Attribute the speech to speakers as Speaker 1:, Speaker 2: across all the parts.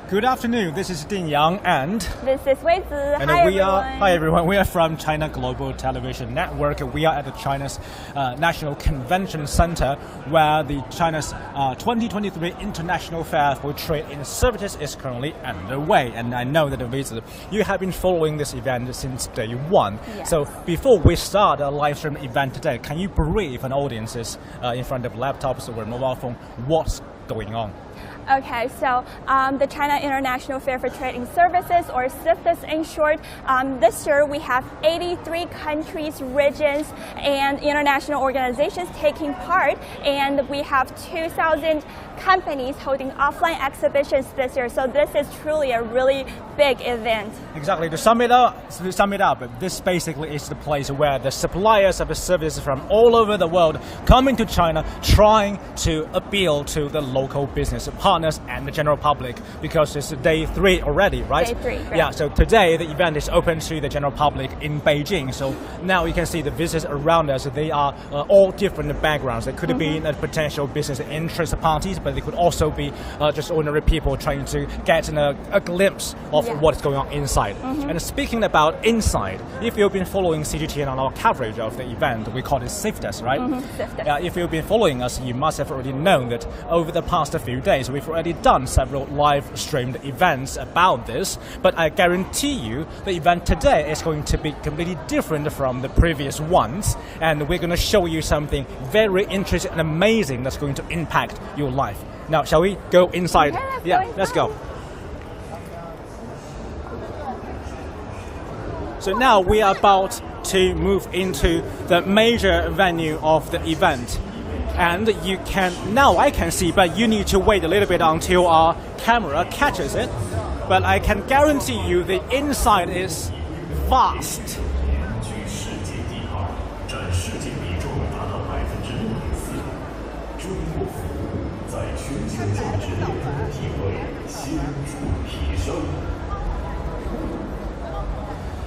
Speaker 1: Good afternoon, this is Ding Yang and
Speaker 2: this is Wei Zi.
Speaker 1: And hi everyone, we are from China Global Television Network. We are at the China's National Convention Center where the China's 2023 International Fair for Trade in Services is currently underway. And I know that Wei Zi, you have been following this event since day one.
Speaker 2: Yes.
Speaker 1: So before we start a live stream event today, can you brief an audiences in front of laptops or mobile phone what's going on?
Speaker 2: Okay, so the China International Fair for Trade and Services, or CIFTIS in short, this year we have 83 countries, regions, and international organizations taking part, and we have 2,000 companies holding offline exhibitions this year. So this is truly a really big event.
Speaker 1: Exactly. To sum it up, this basically is the place where the suppliers of the services from all over the world coming to China, trying to appeal to the local business partners and the general public, because it's day 3 already, right?
Speaker 2: Day 3, right.
Speaker 1: Yeah, so today the event is open to the general public in Beijing. So now you can see the visitors around us, they are all different backgrounds. They could be potential business interest parties, but they could also be just ordinary people trying to get a glimpse of what's going on inside. And speaking about inside, if you've been following CGTN on our coverage of the event, we call it CIFTIS, right?
Speaker 2: CIFTIS.
Speaker 1: If you've been following us, you must have already known that over the past few days, we've already done several live streamed events about this, but I guarantee you the event today is going to be completely different from the previous ones, and we're going to show you something very interesting and amazing that's going to impact your life. Now, shall we go inside? Let's go. So now we are about to move into the major venue of the event. And you can, now I can see, but you need to wait a little bit until our camera catches it. But I can guarantee you the inside is vast.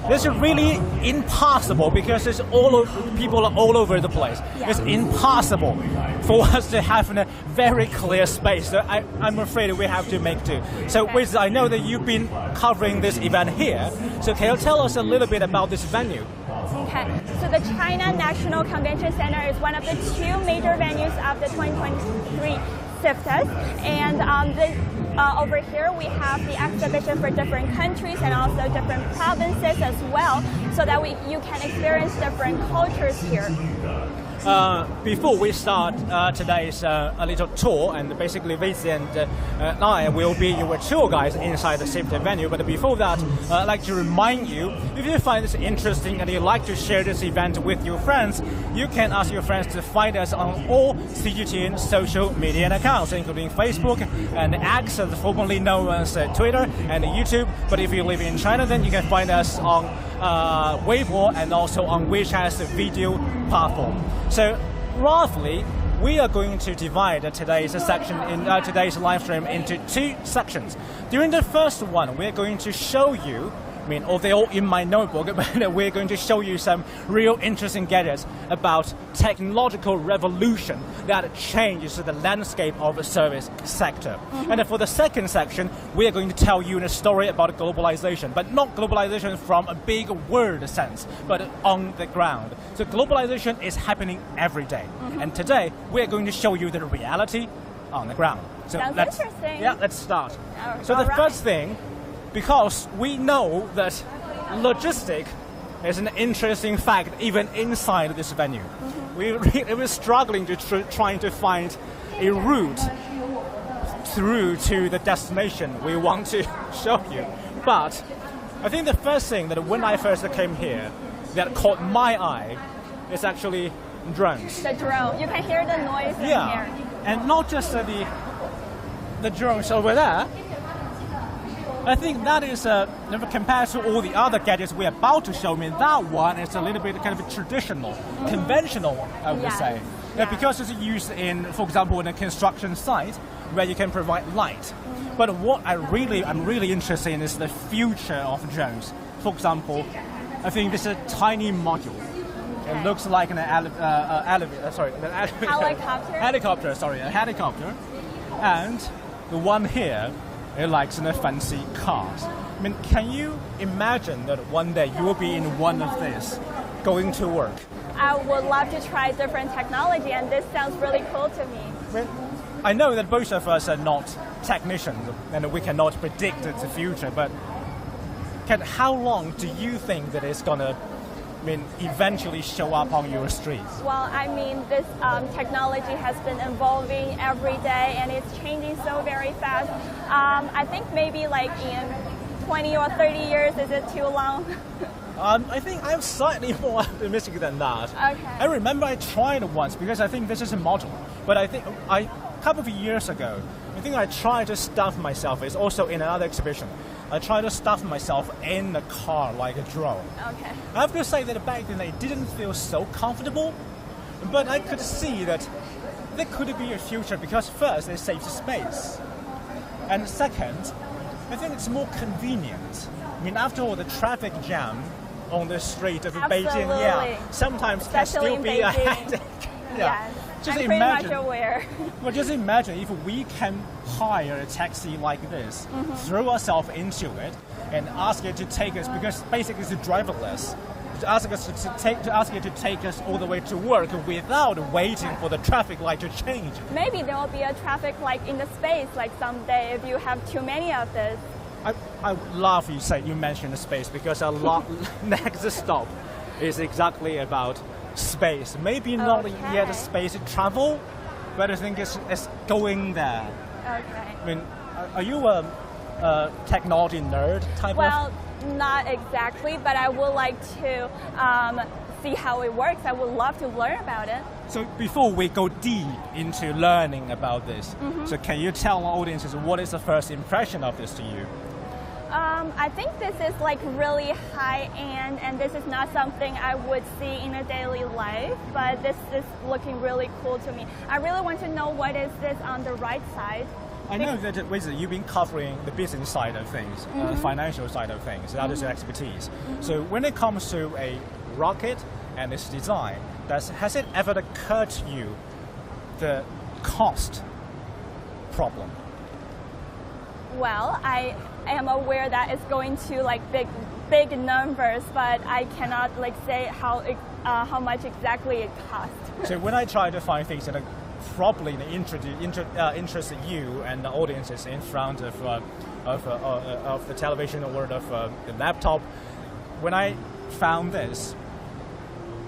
Speaker 1: This is really impossible because it's people are all over the place. Yeah. It's impossible for us to have a very clear space. So I'm afraid we have to make do. So Wei Zi, I know that you've been covering this event here. So can you tell us a little bit about this venue?
Speaker 2: Okay, so the China National Convention Center is one of the 2 major venues of the 2023 CIFTIS, and over here we have the exhibition for different countries and also different provinces as well, so that you can experience different cultures here.
Speaker 1: Before we start today's a little tour, and basically Wei Zi and I will be your tour guides inside the CIFTIS venue, but before that, I'd like to remind you, if you find this interesting and you'd like to share this event with your friends, you can ask your friends to find us on all CGTN social media accounts, including Facebook and X, formerly known as Twitter and YouTube. But if you live in China, then you can find us on Weibo and also on WeChat's video platform. So roughly, we are going to divide today's section in today's live stream into 2 sections. During the first one, we're going to show you, they're all in my notebook, but we're going to show you some real interesting gadgets about technological revolution that changes the landscape of the service sector. And for the second section, we are going to tell you a story about globalization, but not globalization from a big word sense, but on the ground. So globalization is happening every day. And today, we're going to show you the reality on the ground. So
Speaker 2: Sounds interesting.
Speaker 1: Yeah, let's start. So the first thing, because we know that logistics is an interesting fact even inside this venue. We were struggling to trying to find a route through to the destination we want to show you. But I think the first thing that when I first came here that caught my eye is actually drones.
Speaker 2: The drone. You can hear the noise in here.
Speaker 1: And not just the drones over there. I think that is, compared to all the other gadgets we're about to show, that one is a little bit kind of traditional, conventional, I would say. Because it's used in, for example, in a construction site where you can provide light. But what I'm really interested in is the future of drones. For example, I think this is a tiny module. It looks like a helicopter. And the one here it likes fancy cars. I mean, can you imagine that one day you will be in one of these going to work?
Speaker 2: I would love to try different technology, and this sounds really cool to me.
Speaker 1: I know that both of us are not technicians and we cannot predict the future, but how long do you think that it's going to eventually show up on your streets?
Speaker 2: Well, I mean, this technology has been evolving every day and it's changing so very fast. I think maybe like in 20 or 30 years, is it too long?
Speaker 1: I think I'm slightly more optimistic than that.
Speaker 2: Okay.
Speaker 1: I remember I tried once because I think this is a model. But I think a couple of years ago, I think I tried to stuff myself. It's also in another exhibition. I tried to stuff myself in the car like a drone.
Speaker 2: Okay.
Speaker 1: I have to say that back then I didn't feel so comfortable, but I could see that there could be a future because first it saves space, and second, I think it's more convenient. I mean, after all, the traffic jam on the street of Beijing, sometimes can still be a headache.
Speaker 2: Yes.
Speaker 1: Just
Speaker 2: I'm
Speaker 1: imagine,
Speaker 2: pretty much aware.
Speaker 1: Well, just imagine if we can hire a taxi like this, throw ourselves into it, and ask it to take us, because basically it's driverless, to ask it to take us all the way to work without waiting for the traffic light to change.
Speaker 2: Maybe there will be a traffic light in the space, like someday if you have too many of this.
Speaker 1: I love you mentioned space because a lot next stop is exactly about space. Maybe not yet space travel, but I think it's going there.
Speaker 2: Okay.
Speaker 1: I mean, are you a technology nerd type of?
Speaker 2: Well, not exactly, but I would like to see how it works. I would love to learn about it.
Speaker 1: So before we go deep into learning about this, so can you tell our audiences what is the first impression of this to you?
Speaker 2: I think this is like really high-end, and this is not something I would see in a daily life, but this is looking really cool to me. I really want to know what is this on the right side.
Speaker 1: I know that you've been covering the business side of things, financial side of things, that is your expertise. So when it comes to a rocket and its design, has it ever occurred to you the cost problem?
Speaker 2: Well, I am aware that it's going to like big numbers, but I cannot like say how much exactly it costs.
Speaker 1: So when I try to find things that probably interest you and the audiences in front of the television or of the laptop, when I found this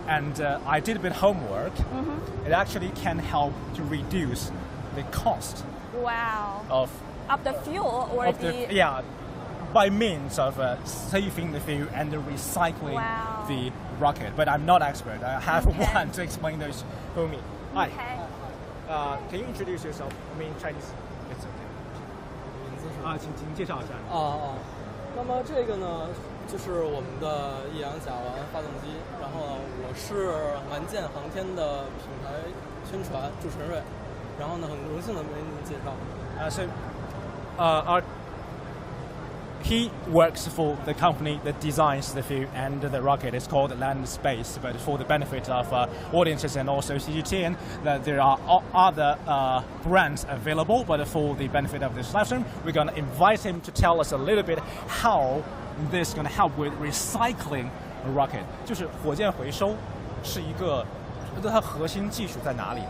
Speaker 1: and I did a bit of homework, it actually can help to reduce the cost.
Speaker 2: Wow.
Speaker 1: Of
Speaker 2: the fuel or
Speaker 1: by means of saving the fuel and recycling the rocket. But I'm not expert. I have one to explain those for me. Hi. Can you introduce yourself? I mean Chinese. It's okay. 请介绍一下。
Speaker 3: 那么这个呢，就是我们的一氧甲烷发动机。然后我是蓝箭航天的品牌宣传祝晨瑞。然后呢，很荣幸的为您介绍。
Speaker 1: He works for the company that designs the fuel and the rocket. It's called Land Space, but for the benefit of audiences and also CGTN, there are other brands available, but for the benefit of this live stream, we're going to invite him to tell us a little bit how this is going to help with recycling a rocket. 就是火箭回收是一个，它核心技术在哪里呢？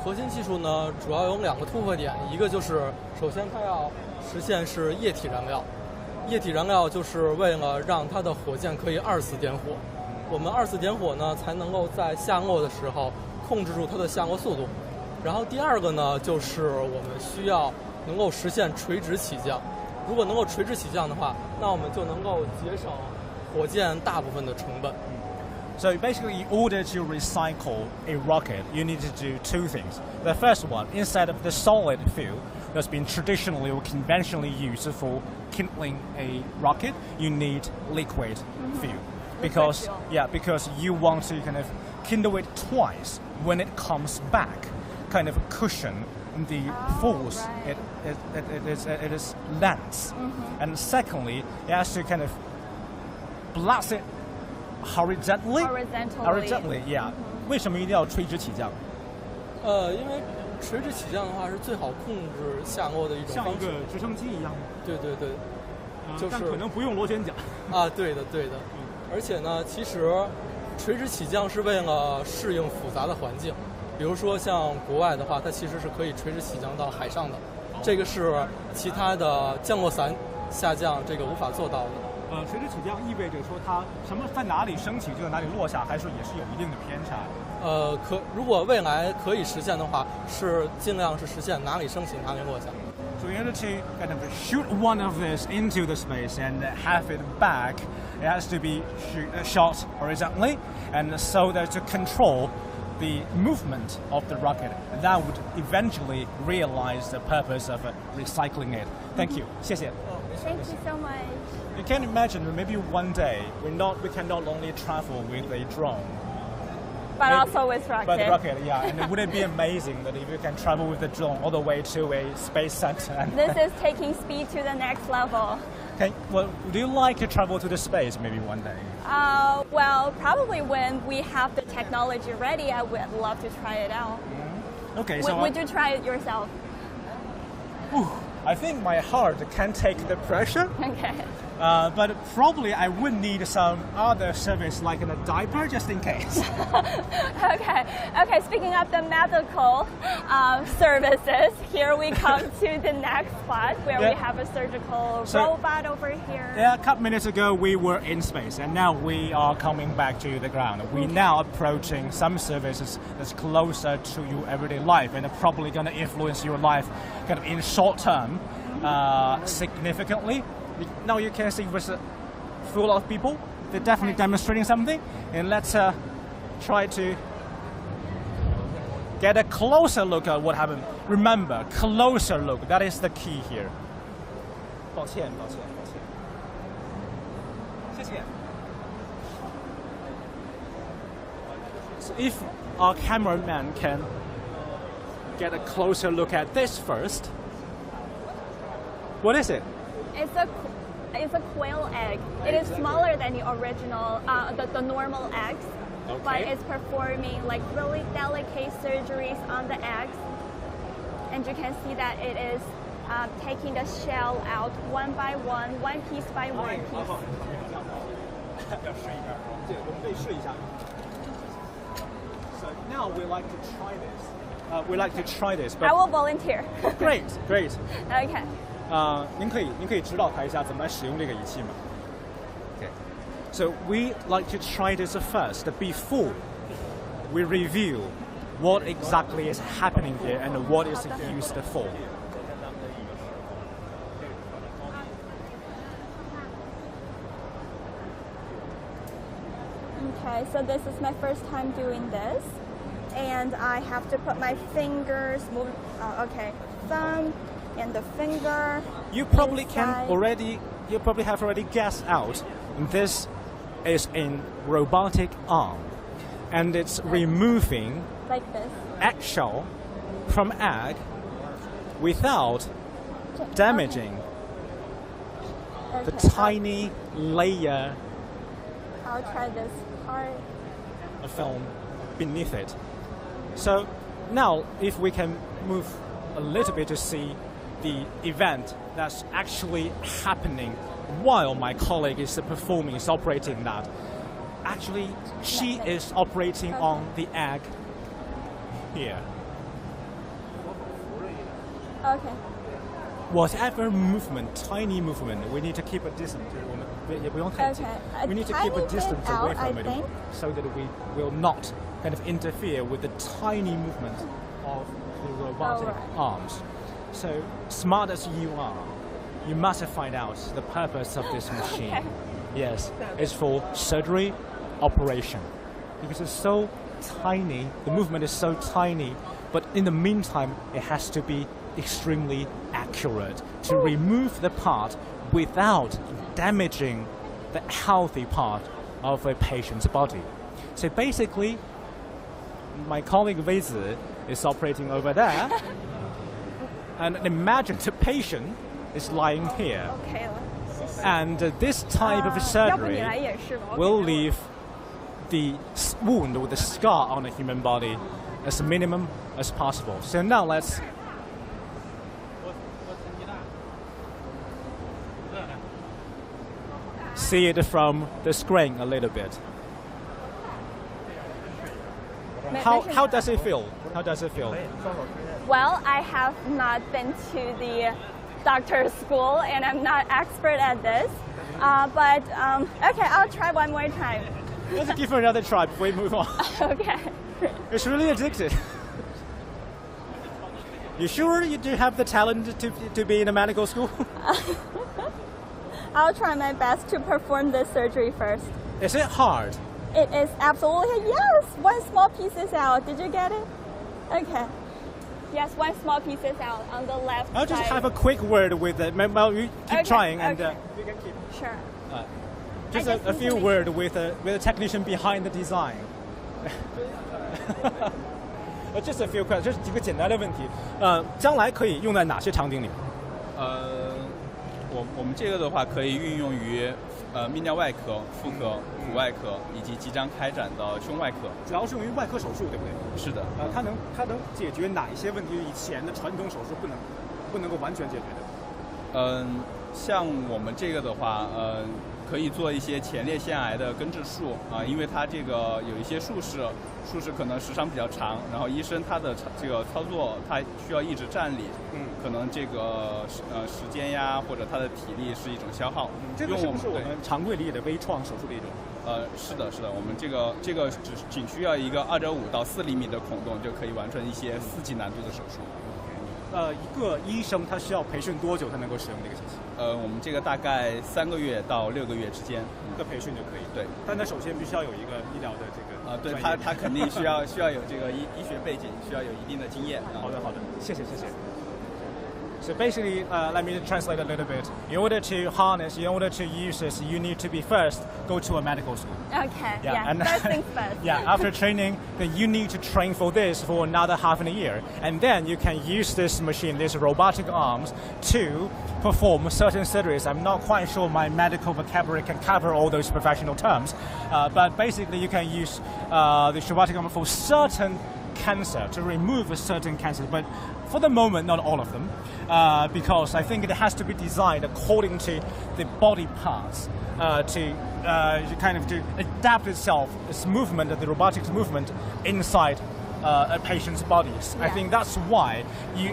Speaker 3: 核心技术呢，主要有2个突破点，一个就是首先它要实现是液体燃料。液体燃料就是为了让它的火箭可以2次点火，我们2次点火呢，才能够在下落的时候控制住它的下落速度。然后第2个呢，就是我们需要能够实现垂直起降。如果能够垂直起降的话，那我们就能够节省火箭大部分的成本。
Speaker 1: So basically, in order to recycle a rocket, you need to do 2 things. The first one, instead of the solid fuel that's been traditionally or conventionally used for kindling a rocket, you need liquid fuel. Because you want to kind of kindle it twice when it comes back, kind of cushion the force it is lands. And secondly, it has to kind of blast it horizontally, yeah. 为什么一定要垂直起降？
Speaker 3: 因为垂直起降的话是最好控制下落的一种方式，
Speaker 1: 像一个直升机一样。
Speaker 3: 对对对，就是
Speaker 1: 但可能不用螺旋桨。
Speaker 3: 啊，对的对的。而且呢，其实垂直起降是为了适应复杂的环境，比如说像国外的话，它其实是可以垂直起降到海上的，这个是其他的降落伞下降这个无法做到的。
Speaker 1: 垂直起降意味着说它什么在哪里升起就在哪里落下，还是也是有一定的偏差？
Speaker 3: 如果未来可以实现的话，是尽量是实现哪里升起哪里落下。
Speaker 1: So in order to kind of shoot one of this into the space and have it back, it has to be shot horizontally, and so that to control the movement of the rocket, that would eventually realize the purpose of recycling it. Thank you. 谢谢.
Speaker 2: Thank you so much.
Speaker 1: You can imagine that maybe one day we can not only travel with a drone,
Speaker 2: But also with rocket.
Speaker 1: but the rocket, yeah. And would it be amazing that if you can travel with the drone all the way to a space center? And
Speaker 2: This is taking speed to the next level.
Speaker 1: well, would you like to travel to the space maybe one day?
Speaker 2: Well, probably when we have the technology ready, I would love to try it out.
Speaker 1: Okay, so
Speaker 2: Would you try it yourself?
Speaker 1: I think my heart can take the pressure.
Speaker 2: Okay.
Speaker 1: But probably I would need some other service like a diaper just in case.
Speaker 2: Okay, speaking of the medical services, here we come to the next spot where we have a surgical robot over here.
Speaker 1: Yeah, a couple minutes ago we were in space and now we are coming back to the ground. We're now approaching some services that's closer to your everyday life and are probably going to influence your life kind of in short term significantly. Now you can see there's a full of people. They're definitely demonstrating something. And let's try to get a closer look at what happened. Remember, closer look. That is the key here. 抱歉。谢谢. So if our cameraman can get a closer look at this first. What is it?
Speaker 2: It's a quail egg. It is smaller than the original, the normal eggs, but it's performing like really delicate surgeries on the eggs. And you can see that it is taking the shell out one by one piece by one piece.
Speaker 1: So now we like to try this. But
Speaker 2: I will volunteer.
Speaker 1: Great.
Speaker 2: Okay.
Speaker 1: 您可以指导他一下怎么使用这个仪器吗 ？Okay. So we like to try this first before we review what exactly is happening here and what is it used for.
Speaker 2: Okay, so this is my first time doing this, and I have to put my fingers, thumb and the finger.
Speaker 1: You probably
Speaker 2: inside.
Speaker 1: have already guessed out. This is a robotic arm, and it's removing
Speaker 2: Like this.
Speaker 1: eggshell from egg without damaging the tiny layer
Speaker 2: I'll try this part.
Speaker 1: of film beneath it. So now if we can move a little bit to see the event that's actually happening while my colleague is operating that. Actually, she is operating on the egg here.
Speaker 2: Okay.
Speaker 1: Whatever movement, tiny movement, we need to keep a distance. We need to keep a distance away from it so that we will not kind of interfere with the tiny movement of the robotic arms. So smart as you are, you must find out the purpose of this machine.
Speaker 2: Okay.
Speaker 1: Yes, it's for surgery operation because it's so tiny, the movement is so tiny, but in the meantime it has to be extremely accurate to remove the part without damaging the healthy part of a patient's body. So basically, my colleague Wei Zi is operating over there, and imagine the patient is lying here.
Speaker 2: Okay.
Speaker 1: And this type of surgery will leave the wound or the scar on the human body as a minimum as possible. So now let's see it from the screen a little bit. How does it feel? How does it feel?
Speaker 2: Well, I have not been to the doctor's school and I'm not expert at this. But okay, I'll try one more time.
Speaker 1: Let's give it another try before we move on.
Speaker 2: Okay.
Speaker 1: It's really addictive. You sure you do have the talent to be in a medical school?
Speaker 2: I'll try my best to perform this surgery first.
Speaker 1: Is it hard?
Speaker 2: It is absolutely, yes. One small piece is out. Did you get it? Okay. Yes, one small piece is out on the left
Speaker 1: I'll just
Speaker 2: side.
Speaker 1: have a quick word with it. Well, you keep trying and you can keep.
Speaker 2: Sure.
Speaker 1: Just a few words with the technician behind the design. Just a few questions， 就是几个简单的问题。将来可以用在哪些场景里？
Speaker 4: 我们这个的话可以运用于泌尿外科、妇科、骨外科以及即将开展的胸外科。
Speaker 1: 主要是用于外科手术，对不对？
Speaker 4: 是的。
Speaker 1: 它能解决哪一些问题？以前的传统手术不能够完全解决的。
Speaker 4: 像我们这个的话，可以做一些前列腺癌的根治术啊，因为它这个有一些术式可能时长比较长，然后医生他的这个操作他需要一直站立，可能这个时间呀或者他的体力是一种消耗。
Speaker 1: 这个是不是我们常规理解的微创手术的一种？
Speaker 4: 是的，我们这个仅需要一个2.5到4厘米的孔洞就可以完成一些4级难度的手术。
Speaker 1: 一个医生他需要培训多久才能够使用这个机器？
Speaker 4: 我们这个大概3个月到6个月之间
Speaker 1: 的培训就可以。
Speaker 4: 对，
Speaker 1: 但他首先必须要有一个医疗的这个。
Speaker 4: 对，他肯定需要有这个医学背景，需要有一定的经验。
Speaker 1: 好的，谢谢。So basically, let me translate a little bit. In order to harness, in order to use this, you need to be first go to a medical school.
Speaker 2: Okay, and first things first.
Speaker 1: Yeah, after training, then you need to train for this for another half a year. And then you can use this machine, these robotic arms, to perform certain surgeries. I'm not quite sure my medical vocabulary can cover all those professional terms. But basically, you can use this robotic arm for certain cancer, to remove a certain cancer, but for the moment not all of them, because I think it has to be designed according to the body parts to adapt itself, its movement, the robotics movement inside a patient's bodies. Yeah. I think that's why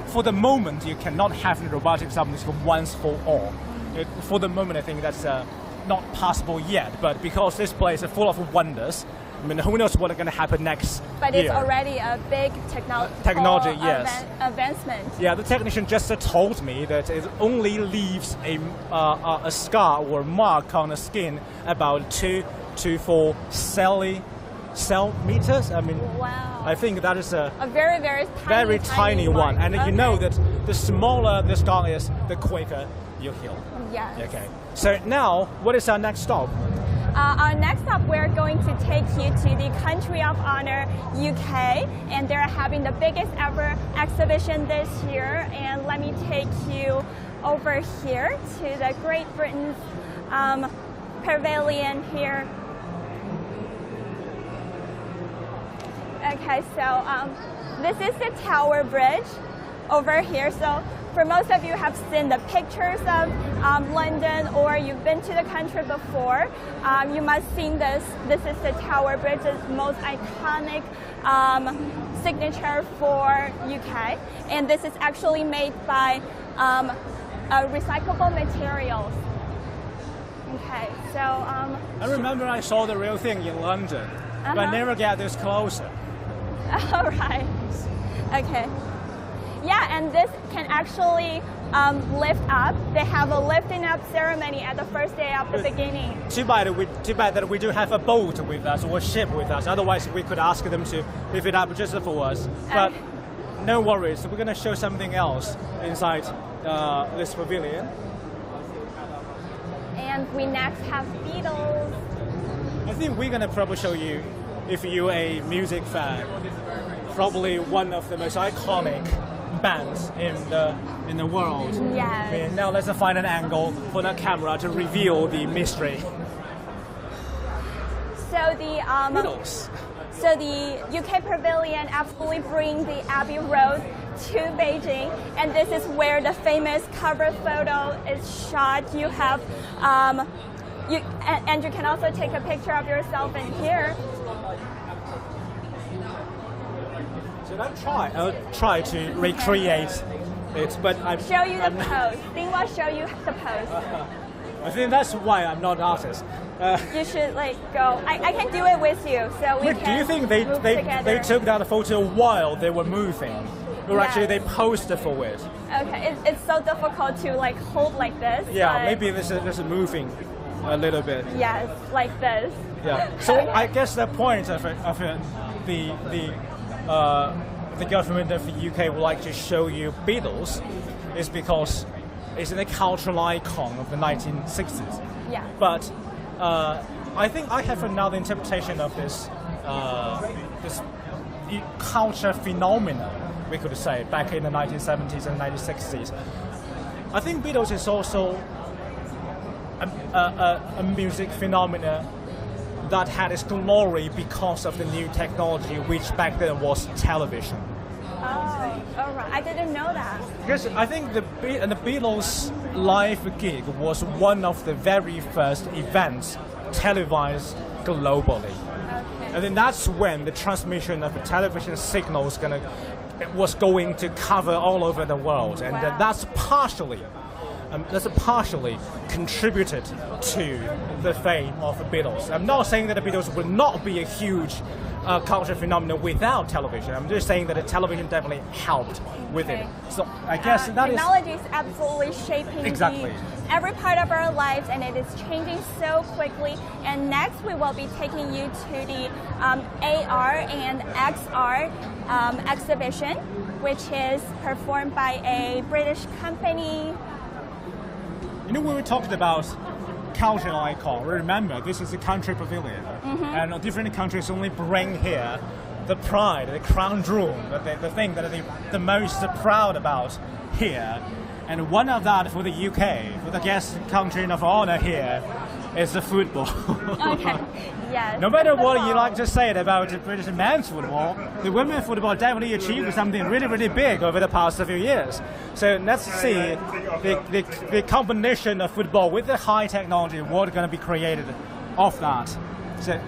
Speaker 1: for the moment you cannot have the robotics arm once for all. For the moment I think that's not possible yet, but because this place is full of wonders, I mean, who knows what's going to happen next
Speaker 2: But
Speaker 1: year.
Speaker 2: It's already a big
Speaker 1: technology, yes.
Speaker 2: Advancement.
Speaker 1: Yeah, the technician just told me that it only leaves a scar or mark on the skin about 2 to 4 cell meters. I mean,
Speaker 2: wow.
Speaker 1: I think that is a
Speaker 2: very tiny
Speaker 1: one. And you know that the smaller the scar is, the quicker you heal.
Speaker 2: Yes.
Speaker 1: Okay. So now, what is our next stop?
Speaker 2: Our next stop, we're going to take you to the Country of Honor, UK, and they're having the biggest ever exhibition this year. And let me take you over here to the Great Britain's pavilion here. Okay, so this is the Tower Bridge over here. So for most of you have seen the pictures of London, or you've been to the country before, you must have seen this. This is the Tower Bridge, the most iconic signature for UK. And this is actually made by recyclable materials. Okay, so...
Speaker 1: I remember I saw the real thing in London, but I never got this closer.
Speaker 2: All right. Okay. Yeah, and this can actually lift up. They have a lifting up ceremony at the first day of the beginning.
Speaker 1: Too bad that we do have a boat with us or a ship with us. Otherwise, we could ask them to lift it up just for us. But no worries. We're going to show something else inside this pavilion.
Speaker 2: And we next have Beatles.
Speaker 1: I think we're going to probably show you, if you're a music fan, probably one of the most iconic bands in the world.
Speaker 2: Yes.
Speaker 1: I mean, now let's find an angle for the camera to reveal the mystery.
Speaker 2: So the
Speaker 1: Beatles.
Speaker 2: So the UK Pavilion absolutely brings the Abbey Road to Beijing, and this is where the famous cover photo is shot. You have, and you can also take a picture of yourself in here.
Speaker 1: So I'll try to recreate it, but I'm
Speaker 2: show you the pose. Ding will show you the pose.
Speaker 1: I think that's why I'm not an artist.
Speaker 2: You should go. I can do it with you, so we can.
Speaker 1: Do you think they took that photo while they were moving, or actually they posed for it?
Speaker 2: Okay, it's so difficult to hold like this.
Speaker 1: Yeah, maybe this is moving a little bit.
Speaker 2: Yes, like this.
Speaker 1: Yeah. So I guess the point of the government of the UK would like to show you Beatles is because it's a cultural icon of the 1960s.
Speaker 2: Yeah.
Speaker 1: But I think I have another interpretation of this culture phenomenon, we could say, back in the 1970s and 1960s. I think Beatles is also a music phenomenon that had its glory because of the new technology, which back then was television.
Speaker 2: Oh, all right. I didn't know that.
Speaker 1: Because I think the Beatles live gig was one of the very first events televised globally.
Speaker 2: Okay.
Speaker 1: And then that's when the transmission of the television signals was going to cover all over the world, and
Speaker 2: wow.
Speaker 1: that's partially contributed to the fame of the Beatles. I'm not saying that the Beatles would not be a huge cultural phenomenon without television. I'm just saying that the television definitely helped with it. So I guess that
Speaker 2: technology is absolutely shaping every part of our lives, and it is changing so quickly. And next we will be taking you to the AR and XR exhibition, which is performed by a British company.
Speaker 1: You know, when we talked about cultural icon, remember this is a country pavilion, and different countries only bring here the pride, the crown jewel, the thing that they're the most proud about here. And one of that for the UK, for the guest country of honor here, is the football.
Speaker 2: Okay. Yes.
Speaker 1: No matter what you like to say about the British men's football, the women's football definitely achieved something really, really big over the past few years. So let's see the combination of football with the high technology, what's going to be created off that. So,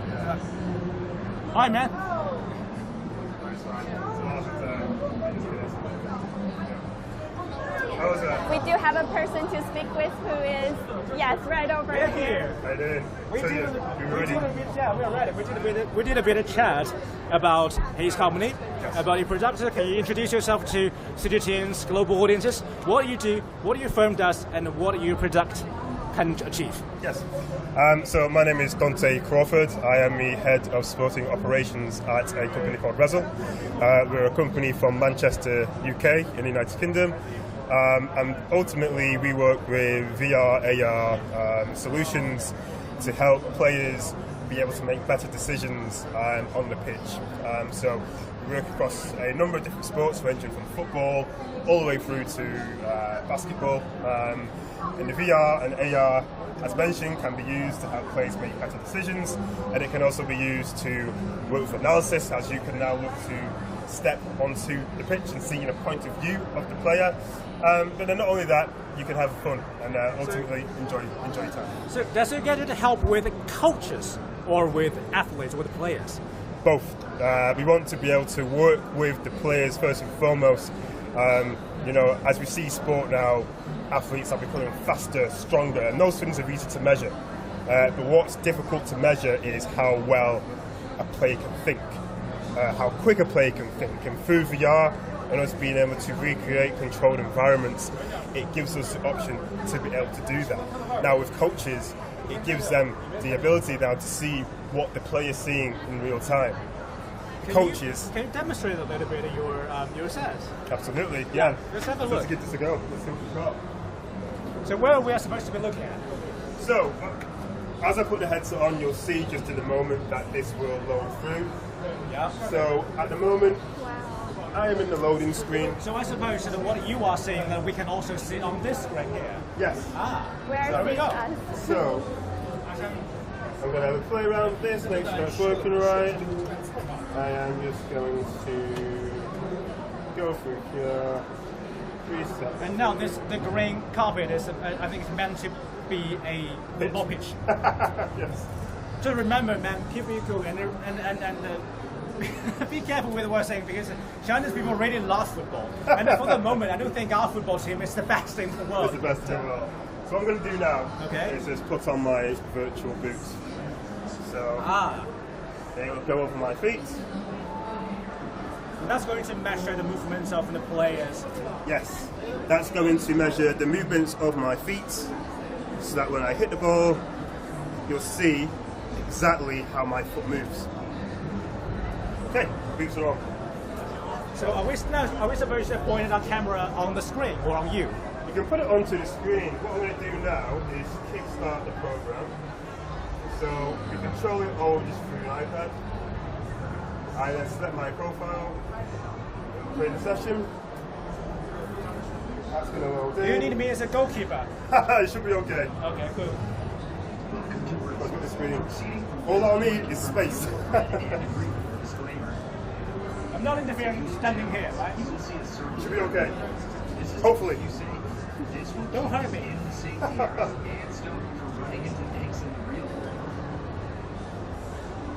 Speaker 1: hi, man.
Speaker 2: We do have a person to speak with who is, yes, right over here.
Speaker 5: I did.
Speaker 1: We did a bit of chat about his company, about your product. Can you introduce yourself to CGTN's global audiences? What you do, what your firm does, and what your product can achieve?
Speaker 5: Yes. So my name is Dante Crawford. I am the head of sporting operations at a company called Rezel. We're a company from Manchester, UK, in the United Kingdom. And ultimately we work with VR, AR solutions to help players be able to make better decisions on the pitch. So we work across a number of different sports, ranging from football all the way through to basketball. And the VR and AR, as mentioned, can be used to help players make better decisions, and it can also be used to work with analysis, as you can now look to step onto the pitch and see a point of view of the player. But then not only that, you can have fun and ultimately enjoy time.
Speaker 1: So does it get to help with coaches or with athletes, with players?
Speaker 5: Both. We want to be able to work with the players first and foremost. You know, as we see sport now, athletes are becoming faster, stronger, and those things are easy to measure. But what's difficult to measure is how well a player can think, how quick a player can think. And through VR and us being able to recreate controlled environments, it gives us the option to be able to do that. Now with coaches, it gives them the ability now to see what the player's seeing in real time. Can you
Speaker 1: demonstrate a little bit of your set?
Speaker 5: Absolutely, yeah.
Speaker 1: Let's have a look.
Speaker 5: Let's get this to go. Let's see what we've got.
Speaker 1: So where are we supposed to be looking at?
Speaker 5: So, as I put the headset on, you'll see just in a moment that this will load through.
Speaker 1: Yeah.
Speaker 5: So at the moment, I am in the loading screen.
Speaker 1: So I suppose that what you are seeing that we can also see on this screen here.
Speaker 5: Yes.
Speaker 2: Where
Speaker 1: we go.
Speaker 5: So I'm going to have a play around with this, make sure it's working right. I am just going to go through here. 3 steps.
Speaker 1: And now the green carpet is, I think, it's meant to be a football pitch.
Speaker 5: Yes.
Speaker 1: Just remember, man, keep it cool and be careful with what I'm saying, because Chinese people really love football. And for the moment, I don't think our football team is the best in the world.
Speaker 5: It's the best team in the world. So what I'm going to do now is just put on my virtual boots. So they will go over my feet.
Speaker 1: That's going to measure the movements of the players.
Speaker 5: Yes, that's going to measure the movements of my feet, so that when I hit the ball, you'll see exactly how my foot moves. Okay, boots are on.
Speaker 1: So are we supposed to point our camera on the screen or on you?
Speaker 5: You can put it onto the screen. What I'm going to do now is kickstart the program. So you control it all just through an iPad. I then select my profile, create a session. That's going to load in.
Speaker 1: Do you need me as a goalkeeper?
Speaker 5: It should be okay.
Speaker 1: Okay, cool.
Speaker 5: Look at the screen. All I'll need is space.
Speaker 1: I'm not interfering standing here, right?
Speaker 5: Should be okay. Hopefully.
Speaker 1: Don't hurt me.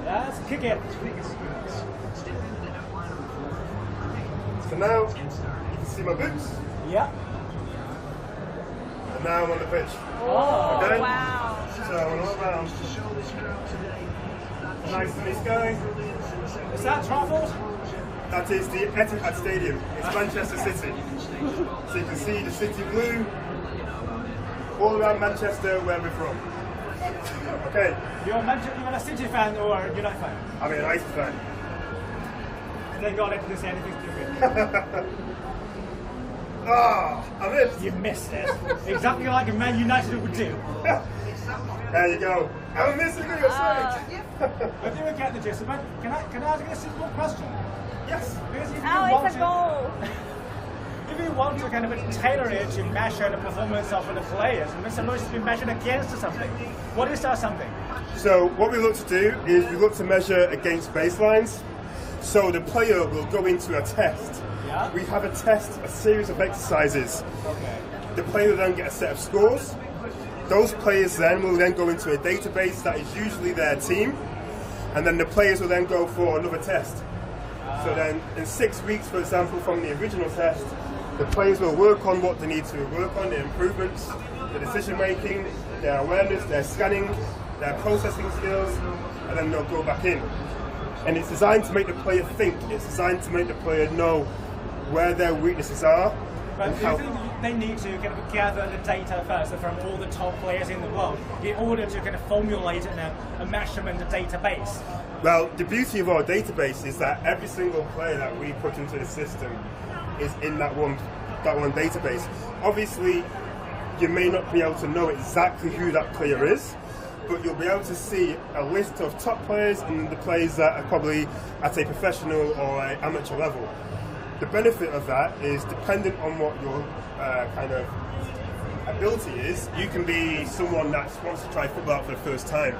Speaker 1: Let's kick it.
Speaker 5: So now you can see my boots.
Speaker 1: Yeah.
Speaker 5: And now I'm on the pitch.
Speaker 2: Oh,
Speaker 5: okay?
Speaker 2: wow.
Speaker 5: So I'm all around. Nice sunny sky.
Speaker 1: Is that Trafford?
Speaker 5: That is the Etihad Stadium. It's Manchester City. So you can see the city blue all around Manchester, where we're from. Okay.
Speaker 1: You're a City fan or a United fan?
Speaker 5: I'm an United fan.
Speaker 1: Thank God I didn't say anything stupid.
Speaker 5: I missed.
Speaker 1: You missed it. Exactly like a Man United would do.
Speaker 5: There you go. I'm missing it.
Speaker 1: I think we get the gist. But can I ask you a simple question?
Speaker 5: Yes.
Speaker 1: Because
Speaker 2: It's a goal.
Speaker 1: If you want to kind of tailor it to measure the performance of the players, it's supposed to be measured against something. What is that something?
Speaker 5: So what we look to do is we look to measure against baselines. So the player will go into a test.
Speaker 1: Yeah.
Speaker 5: We have a test, a series of exercises.
Speaker 1: Okay.
Speaker 5: The player will then get a set of scores. Those players then will then go into a database that is usually their team. And then the players will then go for another test. So then in 6 weeks, for example, from the original test, the players will work on what they need to work on, their improvements, their decision making, their awareness, their scanning, their processing skills, and then they'll go back in. And it's designed to make the player think. It's designed to make the player know where their weaknesses are.
Speaker 1: But do you think they need to kind of gather the data first from all the top players in the world in order to kind of formulate a measurement database?
Speaker 5: Well, the beauty of our database is that every single player that we put into the system is in that one database. Obviously, you may not be able to know exactly who that player is, but you'll be able to see a list of top players and the players that are probably at a professional or an amateur level. The benefit of that is, dependent on what your kind of ability is, you can be someone that wants to try football for the first time,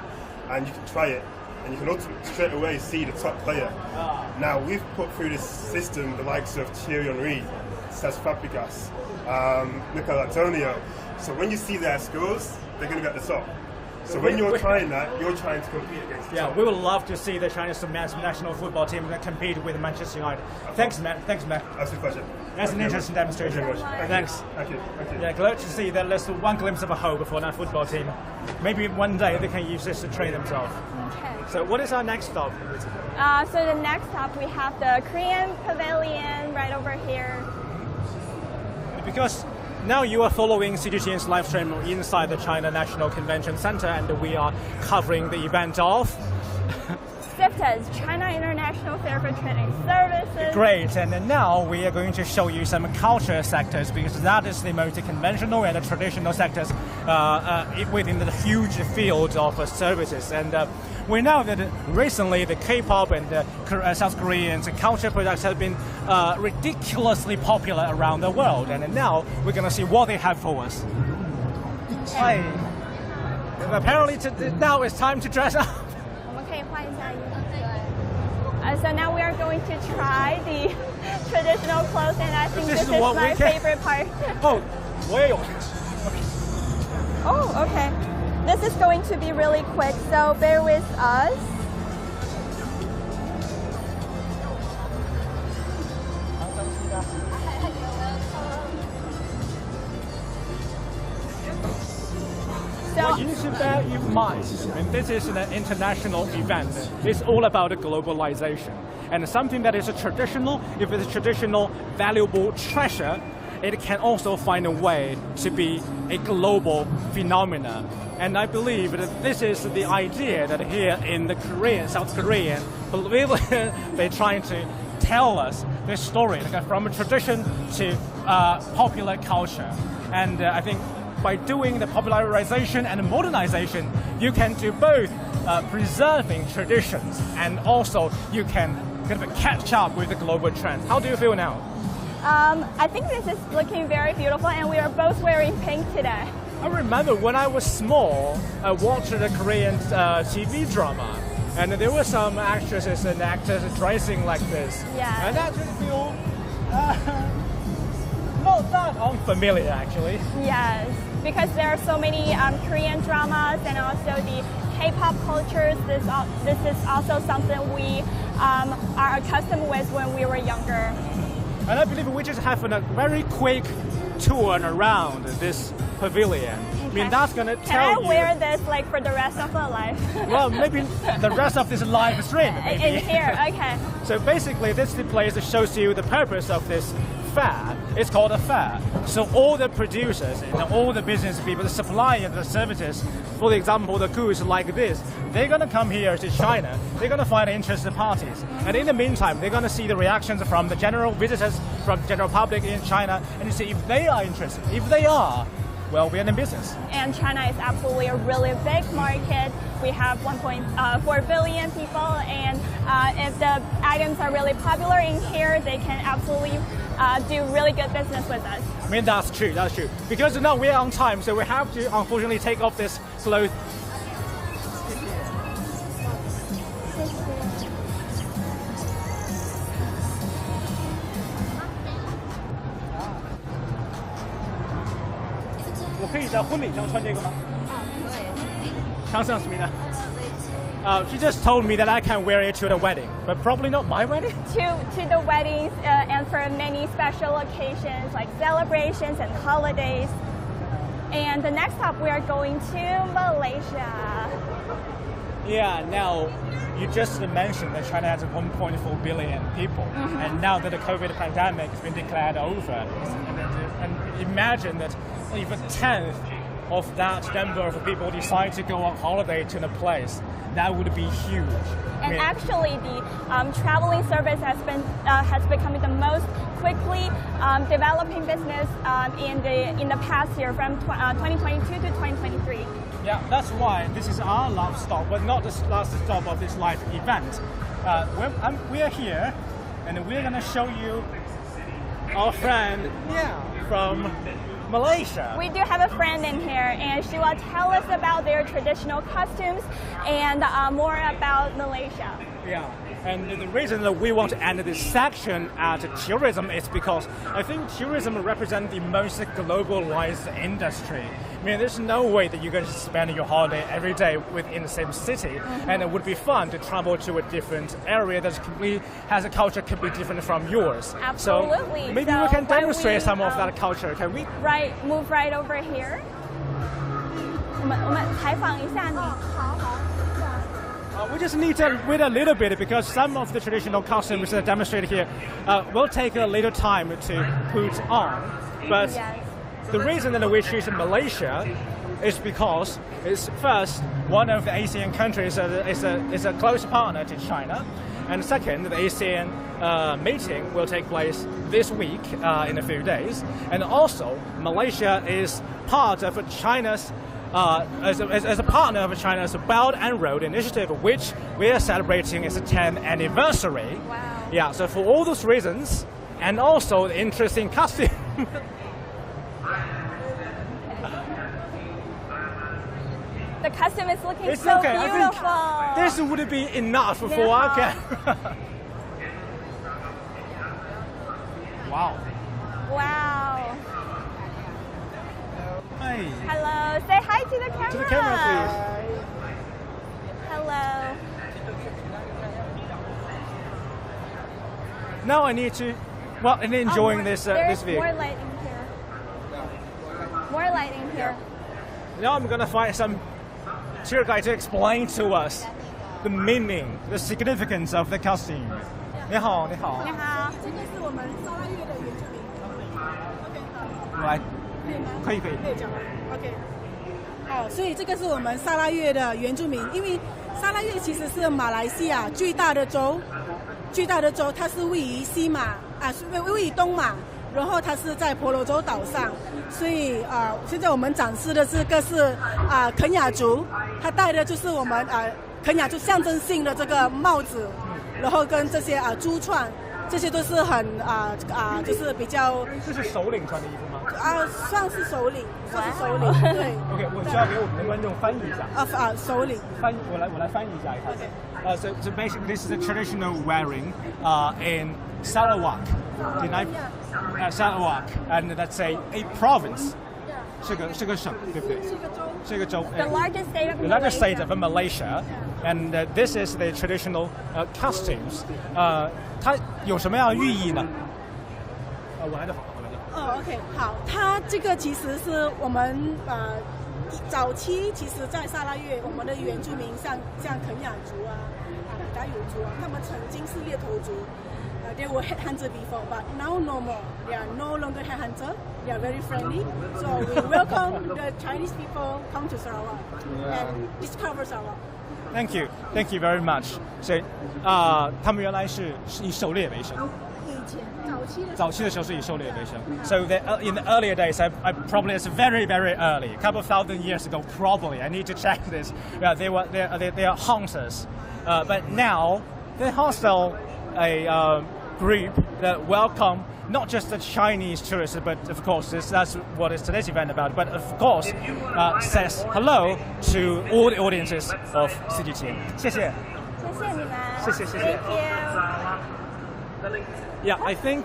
Speaker 5: and you can try it, and you can ultimately straight away see the top player. Now, we've put through this system the likes of Thierry Henry, Cesc Fabregas, Mikel Antonio. So when you see their scores, they're going to be at the top. So when you're trying that, you're trying to compete against the top.
Speaker 1: We would love to see the Chinese national football team compete with Manchester United. Thanks, Matt. Thanks, Matt.
Speaker 5: That's a pleasure.
Speaker 1: That's an interesting demonstration. Thanks.
Speaker 5: Thank you. Thank you.
Speaker 1: Yeah, glad to see that there's one glimpse of a hope for that football team. Maybe one day they can use this to train themselves.
Speaker 2: Okay.
Speaker 1: So what is our next stop?
Speaker 2: So the next stop, we have the Korean pavilion right over here.
Speaker 1: Because now you are following CGTN's live stream inside the China National Convention Center, and we are covering the event of
Speaker 2: CIFTIS, China International Fair for Training Services.
Speaker 1: Great, and then now we are going to show you some culture sectors, because that is the most conventional and traditional sectors within the huge field of services. And we know that recently the K-pop and South Korean culture products have been ridiculously popular around the world, and now we're going to see what they have for us. Hi. Apparently now it's time to dress up.
Speaker 2: 我们可以换一下衣服。So now we are going to try the traditional clothes, and I think this is
Speaker 1: what
Speaker 2: my favorite part.
Speaker 1: Oh, 我也有。
Speaker 2: Oh, okay. This is going to be really quick, so bear with us.
Speaker 1: Well, you should bear in mind, and this is an international event. It's all about globalization. And something that is a traditional, if it's a traditional valuable treasure, it can also find a way to be a global phenomenon. And I believe that this is the idea that here in the South Korean pavilion, they're trying to tell us this story, like from a tradition to popular culture. And I think by doing the popularization and modernization, you can do both preserving traditions and also you can kind of catch up with the global trends. How do you feel now?
Speaker 2: I think this is looking very beautiful, and we are both wearing pink today.
Speaker 1: I remember when I was small, I watched the Korean TV drama, and there were some actresses and actors dressing like this.
Speaker 2: Yeah.
Speaker 1: And that just feel not that unfamiliar, actually.
Speaker 2: Yes, because there are so many Korean dramas and also the K-pop cultures. This is also something we are accustomed with when we were younger.
Speaker 1: And I believe we just have a very quick tour around this pavilion. I mean, that's going to tell you...
Speaker 2: Can I wear this like for the rest of my life?
Speaker 1: Well, maybe the rest of this live stream. Maybe.
Speaker 2: In here, okay.
Speaker 1: So basically, this is the place that shows you the purpose of this fair. It's called a fair. So all the producers and all the business people, the suppliers, the services, for example, the goods like this, they're going to come here to China. They're going to find interested parties. And in the meantime, they're going to see the reactions from the general visitors, from the general public in China, and you see if they are interested. If they are, well, we're in business.
Speaker 2: And China is absolutely a really big market. We have 1.4 billion people, and if the items are really popular in here, they can absolutely do really good business with us.
Speaker 1: I mean, that's true, that's true. Because now we're on time, so we have to unfortunately take off this clothes. She just told me that I can wear it to the wedding, but probably not my wedding.
Speaker 2: To the weddings and for many special occasions like celebrations and holidays. And the next stop, we are going to Malaysia.
Speaker 1: Yeah, now you just mentioned that China has 1.4 billion people, and now that the COVID pandemic has been declared over, and imagine that if a tenth of that number of people decide to go on holiday to the place, that would be huge.
Speaker 2: And actually, the traveling service has become the most quickly developing business in the past year, from 2022 to 2023.
Speaker 1: Yeah, that's why this is our last stop, but not the last stop of this live event. We are here, and we're going to show you our friend from Malaysia.
Speaker 2: We do have a friend in here, and she will tell us about their traditional costumes and more about Malaysia.
Speaker 1: Yeah, and the reason that we want to end this section at tourism is because I think tourism represents the most globalized industry. I mean, there's no way that you're going to spend your holiday every day within the same city, and it would be fun to travel to a different area that has a culture completely different from yours.
Speaker 2: Absolutely.
Speaker 1: So maybe we can demonstrate some of that culture, can we?
Speaker 2: Right, move right over here. 我们采访一下你。
Speaker 1: We just need to wait a little bit because some of the traditional costumes that are demonstrated here will take a little time to put on. But the reason that we choose Malaysia is because it's first, one of the ASEAN countries is a close partner to China. And second, the ASEAN meeting will take place this week in a few days. And also, Malaysia is part of China's as a partner of China's Belt and Road Initiative, which we are celebrating its 10th anniversary.
Speaker 2: Wow.
Speaker 1: Yeah, so for all those reasons, and also the interesting costume.
Speaker 2: The costume is looking
Speaker 1: It's
Speaker 2: so
Speaker 1: okay.
Speaker 2: beautiful.
Speaker 1: I think this would be enough for our camera. Hi.
Speaker 2: Hello. Say hi to the camera.
Speaker 1: To the camera, please.
Speaker 2: Hello.
Speaker 1: Now I need to, well, and enjoying this view.
Speaker 2: More lighting here. More lighting here.
Speaker 1: Now I'm gonna find some tour guide to explain to us the meaning, the significance of the costume. 你好，你好。
Speaker 2: 你好。
Speaker 6: 这个是我们沙拉越的原住民。OK， 好。
Speaker 1: 来，
Speaker 6: 可以吗？
Speaker 1: 可以。
Speaker 6: 可以讲吗 ？OK。好，所以这个是我们沙拉越的原住民，因为沙拉越其实是马来西亚最大的州，它是位于西马是位于东马，然后它是在婆罗洲岛上，所以现在我们展示的这个是肯雅族，他戴的就是我们肯雅族象征性的这个帽子。然后跟这些珠串，这些都是很就是比较。
Speaker 1: 这是首领穿的衣服吗？
Speaker 6: 算是首领，对。
Speaker 1: OK， 我需要给我们的观众翻译一下。
Speaker 6: 首领。
Speaker 1: 翻译，我来翻译一下。So basically, this is a traditional wearing in Sarawak, Sarawak, and that's a province. 是个省，对不对？是个州。
Speaker 2: The largest state of Malaysia.
Speaker 1: The largest state of Malaysia, and this is the traditional costumes. 它有什么样的寓意呢？我来就好。
Speaker 6: OK， 好，它这个其实是我们早期其实，在沙拉越，我们的原住民像肯雅族达有族他们曾经是猎头族。They were headhunter before, but now no more. They are no longer headhunter. They are very friendly. So we welcome the Chinese people come to Sarawak and discover Sarawak.
Speaker 1: Thank you very much. 所以他们原来是以狩猎为生。早期的时候是以狩猎为生。So in the earlier days, I probably it's very early, a couple of thousand years ago, probably. I need to check this. Yeah, they are hunters, but now they're hostile. A group that welcome not just the Chinese tourists, but of course that's what is today's event about. But of course, says hello to all the audiences of CGTN. 谢谢。
Speaker 2: 谢谢你们。
Speaker 1: 谢谢。
Speaker 2: Thank you.
Speaker 1: Yeah, I think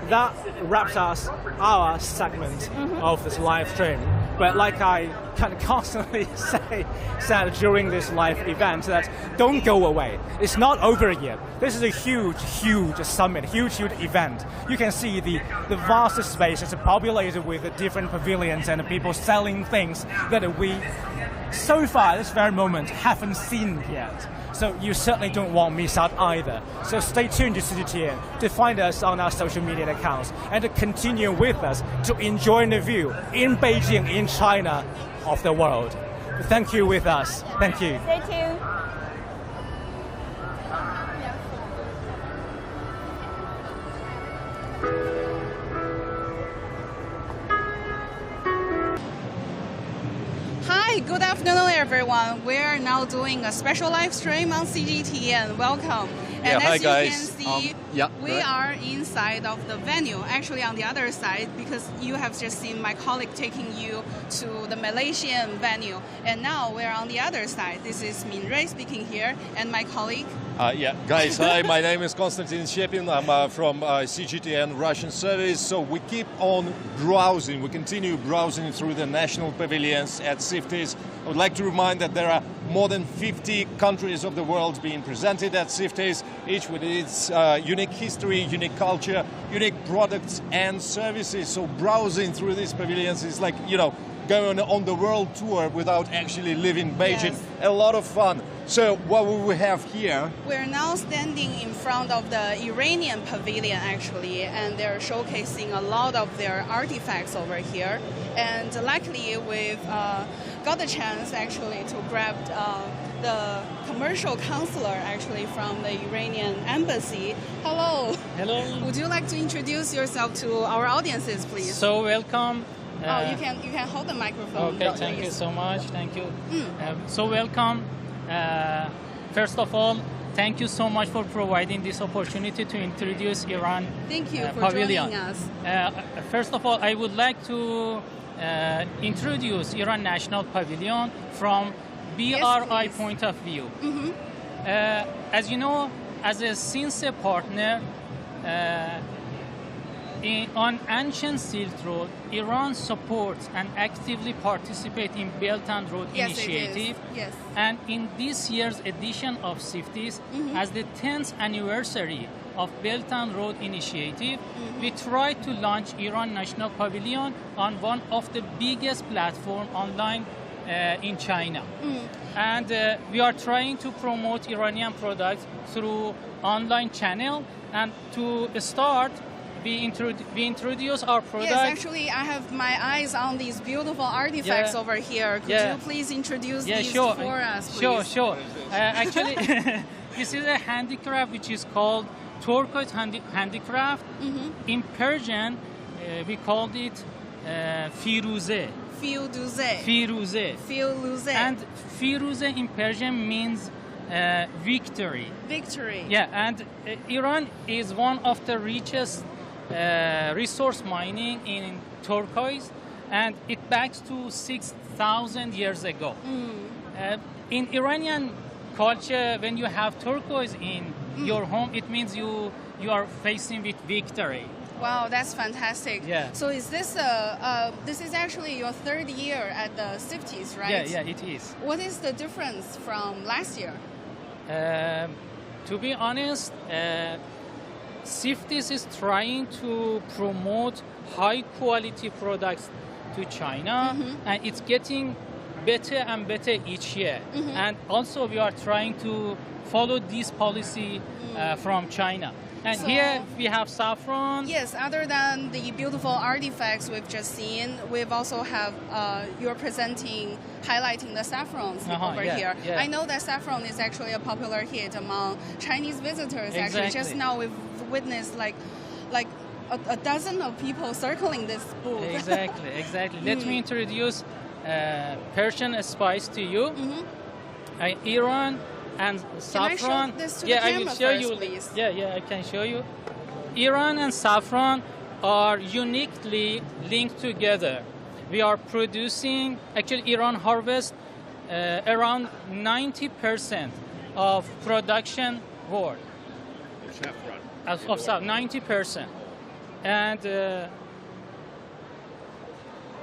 Speaker 1: that wraps us our segment of this live stream. But like I kind of constantly said during this live event, that don't go away. It's not over yet. This is a huge summit, huge event. You can see the vast space is populated with the different pavilions and people selling things that we, so far, this very moment, haven't seen yet. So you certainly don't want to miss out either. So stay tuned to CGTN to find us on our social media accounts and to continue with us to enjoy the view in Beijing, in China, of the world. Thank you with us. Thank you.
Speaker 2: Stay tuned.
Speaker 7: Hi, good afternoon everyone. We are now doing a special live stream on CGTN. Welcome. And
Speaker 8: hi
Speaker 7: as
Speaker 8: guys.
Speaker 7: you can see, we are inside of the venue, actually on the other side, because you have just seen my colleague taking you to the Malaysian venue. And now we're on the other side. This is Min Rui speaking here, and my colleague.
Speaker 8: Guys, hi, my name is Konstantin Shepin. I'm from CGTN Russian service. So we keep on browsing. We continue browsing through the national pavilions at CIFTIS. I would like to remind that there are more than 50 countries of the world being presented at CIFTIS, each with its unique history, unique culture, unique products and services. So browsing through these pavilions is like, going on the world tour without actually living Beijing.
Speaker 7: Yes.
Speaker 8: A lot of fun. So what will we have here?
Speaker 7: We're now standing in front of the Iranian pavilion actually, and they're showcasing a lot of their artifacts over here. And luckily we've got the chance actually to grab the commercial counselor actually from the Iranian embassy. Hello.
Speaker 9: Hello.
Speaker 7: Would you like to introduce yourself to our audiences, please?
Speaker 9: So welcome.
Speaker 7: You can hold the microphone.
Speaker 9: Okay, thank you so much. Thank you. So welcome. First of all, thank you so much for providing this opportunity to introduce Iran
Speaker 7: Thank you for
Speaker 9: pavilion.
Speaker 7: joining us.
Speaker 9: First of all, I would like to introduce Iran National Pavilion from BRI point of view. As you know, as a sincere partner, On ancient Silk Road, Iran supports and actively participates in Belt and Road Initiative.
Speaker 7: Yes.
Speaker 9: And in this year's edition of CIFTIS, as the 10th anniversary of Belt and Road Initiative, we tried to launch Iran National Pavilion on one of the biggest platforms online in China. And we are trying to promote Iranian products through online channel. And to start, we introduce our product.
Speaker 7: Yes, actually, I have my eyes on these beautiful artifacts over here. Could you please introduce these for us, please?
Speaker 9: Sure. Actually, this is a handicraft which is called turquoise handicraft. In Persian, we called it firuze.
Speaker 7: Firuze.
Speaker 9: And firuze in Persian means victory.
Speaker 7: Victory.
Speaker 9: Yeah, and Iran is one of the richest resource mining in turquoise, and it backs to 6,000 years ago. In Iranian culture, when you have turquoise in your home, it means you are facing with victory.
Speaker 7: Wow, that's fantastic.
Speaker 9: Yeah.
Speaker 7: So is this this is actually your third year at the CIFTIS, right?
Speaker 9: Yeah, it is.
Speaker 7: What is the difference from last year?
Speaker 9: To be honest, CIFTIS is trying to promote high quality products to China, and it's getting better and better each year. And also we are trying to follow this policy from China. And
Speaker 7: So-
Speaker 9: here we have saffron.
Speaker 7: Yes, other than the beautiful artifacts we've just seen, we've also have you're presenting, highlighting the saffrons over here.
Speaker 9: yeah.
Speaker 7: I know that saffron is actually a popular hit among Chinese visitors. Actually, just
Speaker 9: Exactly.
Speaker 7: now we've witnessed like a dozen of people circling this booth.
Speaker 9: Exactly. Let me introduce Persian spice to you. Iran and saffron.
Speaker 7: Can I show this to the
Speaker 9: I
Speaker 7: camera
Speaker 9: will show
Speaker 7: first,
Speaker 9: you.
Speaker 7: please?
Speaker 9: I can show you. Iran and saffron are uniquely linked together. We are producing, actually Iran harvests around 90% of production world. Of saffron, 90%. And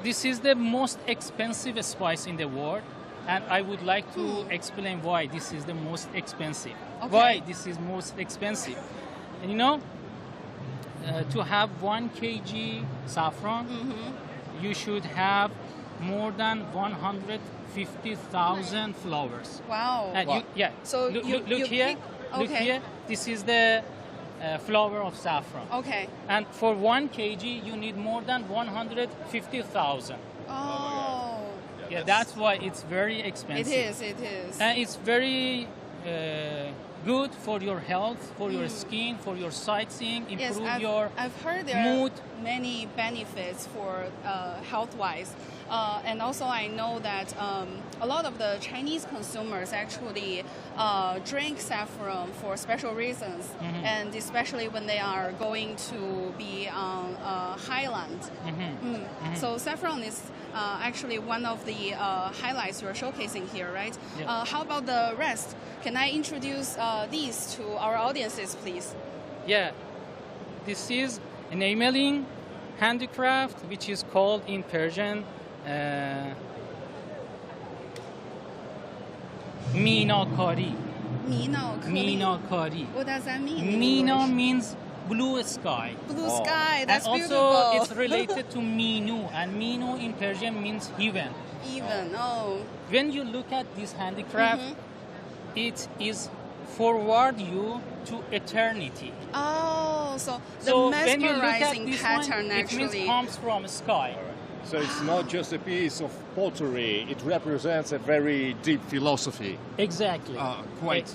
Speaker 9: this is the most expensive spice in the world. And I would like to explain why this is the most expensive.
Speaker 7: Okay.
Speaker 9: Why this is most expensive. And you know, to have 1 kg saffron, you should have more than 150,000 flowers.
Speaker 7: Wow.
Speaker 9: And
Speaker 7: So
Speaker 9: look
Speaker 7: you
Speaker 9: here.
Speaker 7: pick-
Speaker 9: Look
Speaker 7: okay.
Speaker 9: here. This is the flower of saffron.
Speaker 7: Okay.
Speaker 9: And for 1 kg, you need more than 150,000.
Speaker 7: Oh.
Speaker 9: Yeah, that's why it's very expensive.
Speaker 7: It is.
Speaker 9: And it's very good for your health, for your skin, for your sightseeing,
Speaker 7: Yes,
Speaker 9: improve your
Speaker 7: I've heard there
Speaker 9: mood.
Speaker 7: are many benefits for health-wise. And also I know that a lot of the Chinese consumers actually drink saffron for special reasons, and especially when they are going to be on highland. So saffron is actually one of the highlights you're showcasing here, right?
Speaker 9: Yeah.
Speaker 7: How about the rest? Can I introduce these to our audiences, please?
Speaker 9: Yeah, this is enameling handicraft, which is called in Persian Minakari. Minakari.
Speaker 7: What does that mean? in
Speaker 9: Mina
Speaker 7: English?
Speaker 9: means blue sky.
Speaker 7: Blue sky. That's
Speaker 9: and
Speaker 7: beautiful.
Speaker 9: also it's related to Minu, and Minu in Persian means heaven.
Speaker 7: Even. Oh.
Speaker 9: When you look at this handicraft, it is forward you to eternity.
Speaker 7: Oh, so the
Speaker 9: So when you look at
Speaker 7: mesmerizing
Speaker 9: this
Speaker 7: pattern
Speaker 9: one, it means
Speaker 7: actually.
Speaker 9: comes from sky.
Speaker 8: So it's not just a piece of pottery, it represents a very deep philosophy.
Speaker 9: Exactly.
Speaker 8: Quite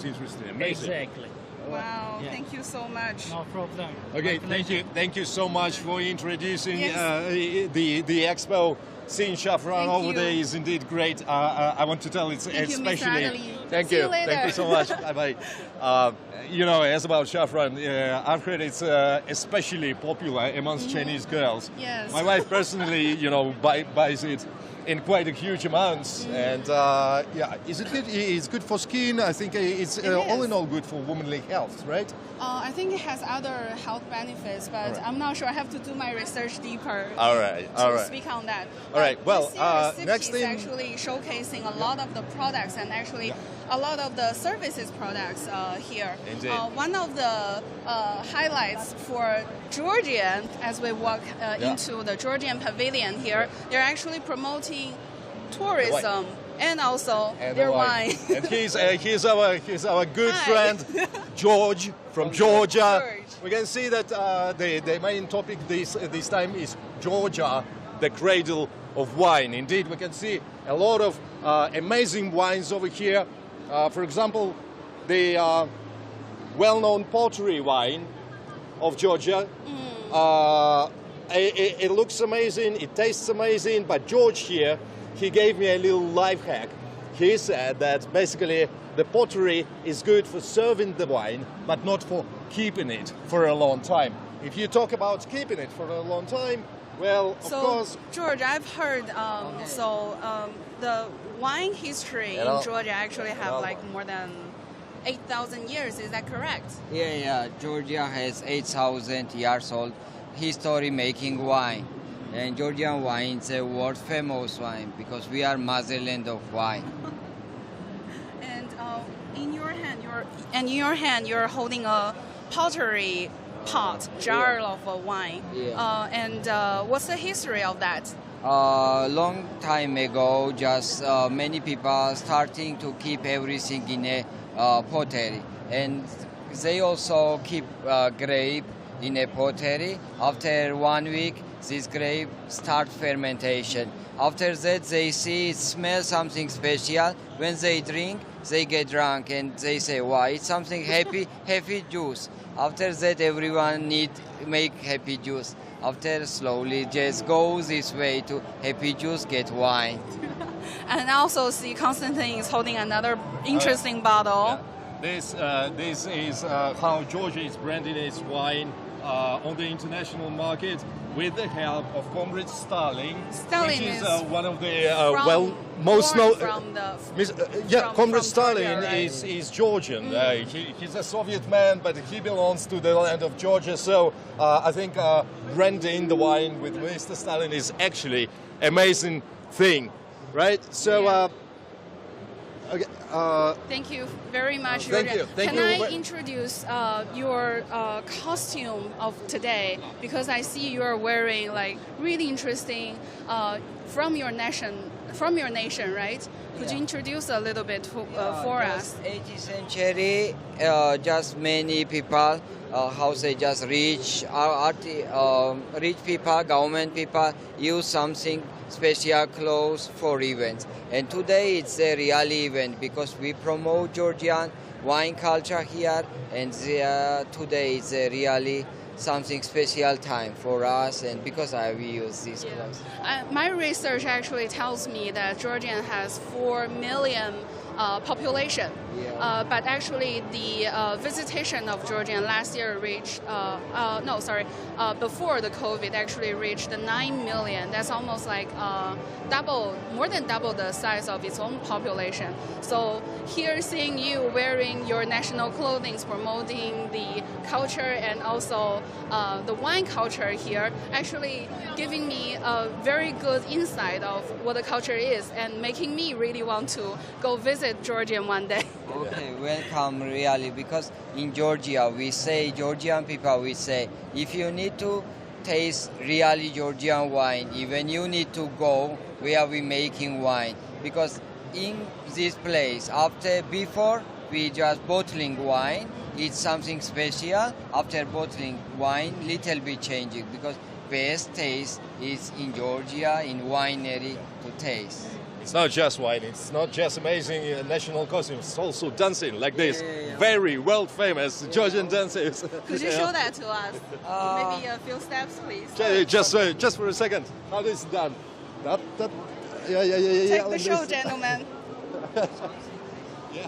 Speaker 8: interesting, amazing.
Speaker 9: Exactly.
Speaker 7: Wow,
Speaker 9: Yeah.
Speaker 7: thank you so much.
Speaker 9: No problem.
Speaker 8: Okay,
Speaker 9: My
Speaker 8: thank
Speaker 9: pleasure.
Speaker 8: you. Thank you so much for introducing
Speaker 7: Yes.
Speaker 8: the expo. Seeing saffron
Speaker 7: Thank
Speaker 8: over
Speaker 7: you.
Speaker 8: there is indeed great. I want to tell it's
Speaker 7: Thank you, Mr.
Speaker 8: especially
Speaker 7: Ali.
Speaker 8: Thank
Speaker 7: See
Speaker 8: you.
Speaker 7: you later.
Speaker 8: Thank you so much. Bye-bye. You know, as about saffron, I've heard it's especially popular amongst Chinese girls.
Speaker 7: Yes.
Speaker 8: My wife personally, you know, buys it in quite a huge amounts. And yeah, is it good? It's good for skin. I think it's all in all good for womanly health, right?
Speaker 7: I think it has other health benefits, but I'm not sure. I have to do my research deeper to speak on that.
Speaker 8: All right, well, next
Speaker 7: thing...
Speaker 8: thing...
Speaker 7: actually showcasing a lot of the products and actually a lot of the services products here.
Speaker 8: Indeed.
Speaker 7: One of the highlights for Georgia, as we walk into the Georgian pavilion here, they're actually promoting tourism and also their wine.
Speaker 8: And he's our good friend George from Georgia. We can see that the main topic this time is Georgia, the cradle of wine. Indeed, we can see a lot of amazing wines over here. For example, the well-known pottery wine of Georgia. It looks amazing, it tastes amazing, but George here, he gave me a little life hack. He said that basically the pottery is good for serving the wine, but not for keeping it for a long time. If you talk about keeping it for a long time, well, of course...
Speaker 7: George, I've heard, the wine history in Georgia actually have like more than 8,000 years, is that correct?
Speaker 10: Yeah, Georgia has 8,000 years old history making wine. And Georgian wine is a world famous wine because we are motherland of wine.
Speaker 7: And in your hand, you're holding a pottery pot, jar of wine.
Speaker 10: Yeah.
Speaker 7: And what's the history of that?
Speaker 10: Long time ago, just many people starting to keep everything in a pottery, and they also keep grape in a pottery. After 1 week, this grape start fermentation. After that, they see it smells something special. When they drink, they get drunk and they say, "Wow, it's something happy juice." After that, everyone need make happy juice. After slowly just go this way to happy juice, get wine.
Speaker 7: And I also see Constantine is holding another interesting bottle.
Speaker 8: Yeah. This is how Georgia is branding its wine on the international market with the help of Comrade Stalin, which is one of the most known. Comrade Stalin is Georgian. He's a Soviet man, but he belongs to the land of Georgia. So I think branding the wine with Mr. Stalin is actually amazing thing, right? So. Okay,
Speaker 7: thank you very much.
Speaker 8: Thank you.
Speaker 7: Can I introduce your costume of today? Because I see you are wearing like really interesting from your nation, right? Could you introduce a little bit for us?
Speaker 10: 18th century, just many people, how say just rich people, government people use something special clothes for events. And today it's a real event because we promote Georgian wine culture here, and today it's a really something special time for us, and because I will use these clothes.
Speaker 7: My research actually tells me that Georgia has 4 million population, but actually the visitation of Georgian last year reached, before the COVID actually reached 9 million. That's almost like more than double the size of its own population. So here seeing you wearing your national clothing, promoting the culture and also the wine culture here, actually giving me a very good insight of what the culture is and making me really want to go visit Georgia one day.
Speaker 10: Okay, welcome really, because in Georgia Georgian people we say, if you need to taste really Georgian wine, even you need to go where we making wine, because in this place before we just bottling wine, it's something special. After bottling wine, little bit changing, because best taste is in Georgia in winery to taste.
Speaker 8: It's not just wine, it's not just amazing national costumes, it's also dancing like this. Very world famous Georgian dances.
Speaker 7: Could you show that to us? Maybe a few steps, please.
Speaker 8: Just for a second. How this is done?
Speaker 7: Take the show, gentlemen.
Speaker 8: Yeah.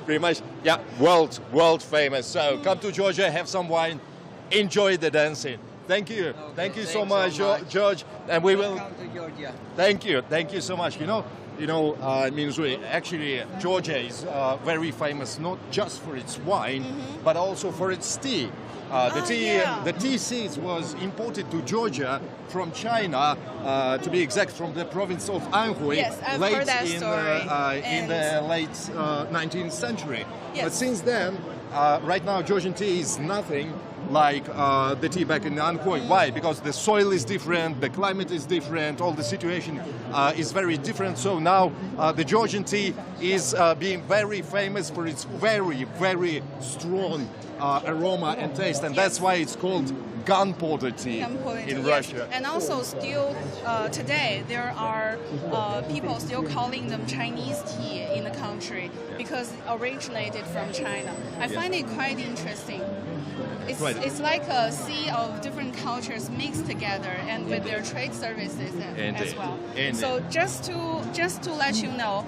Speaker 8: Pretty much, yeah, world famous. So come to Georgia, have some wine, enjoy the dancing. Thank you.
Speaker 10: Okay,
Speaker 8: thank you so
Speaker 10: thanks
Speaker 8: much,
Speaker 10: so much.
Speaker 8: George. And we will.
Speaker 10: Welcome to Georgia.
Speaker 8: Thank you so much. Minzui, actually, Georgia is very famous not just for its wine, but also for its tea. The tea seeds was imported to Georgia from China, to be exact, from the province of Anhui,
Speaker 7: Yes, I've heard that story.
Speaker 8: In the late 19th century.
Speaker 7: Yes.
Speaker 8: But since then, right now, Georgian tea is nothing like the tea back in Anhui. Why? Because the soil is different, the climate is different, all the situation is very different. So now the Georgian tea is being very famous for its very, very strong aroma and taste, and that's why it's called gunpowder tea in Russia.
Speaker 7: And also still today there are people still calling them Chinese tea in the country because it originated from China. I find it quite interesting. It's like a sea of different cultures mixed together and with their trade services as well. So just to let you know,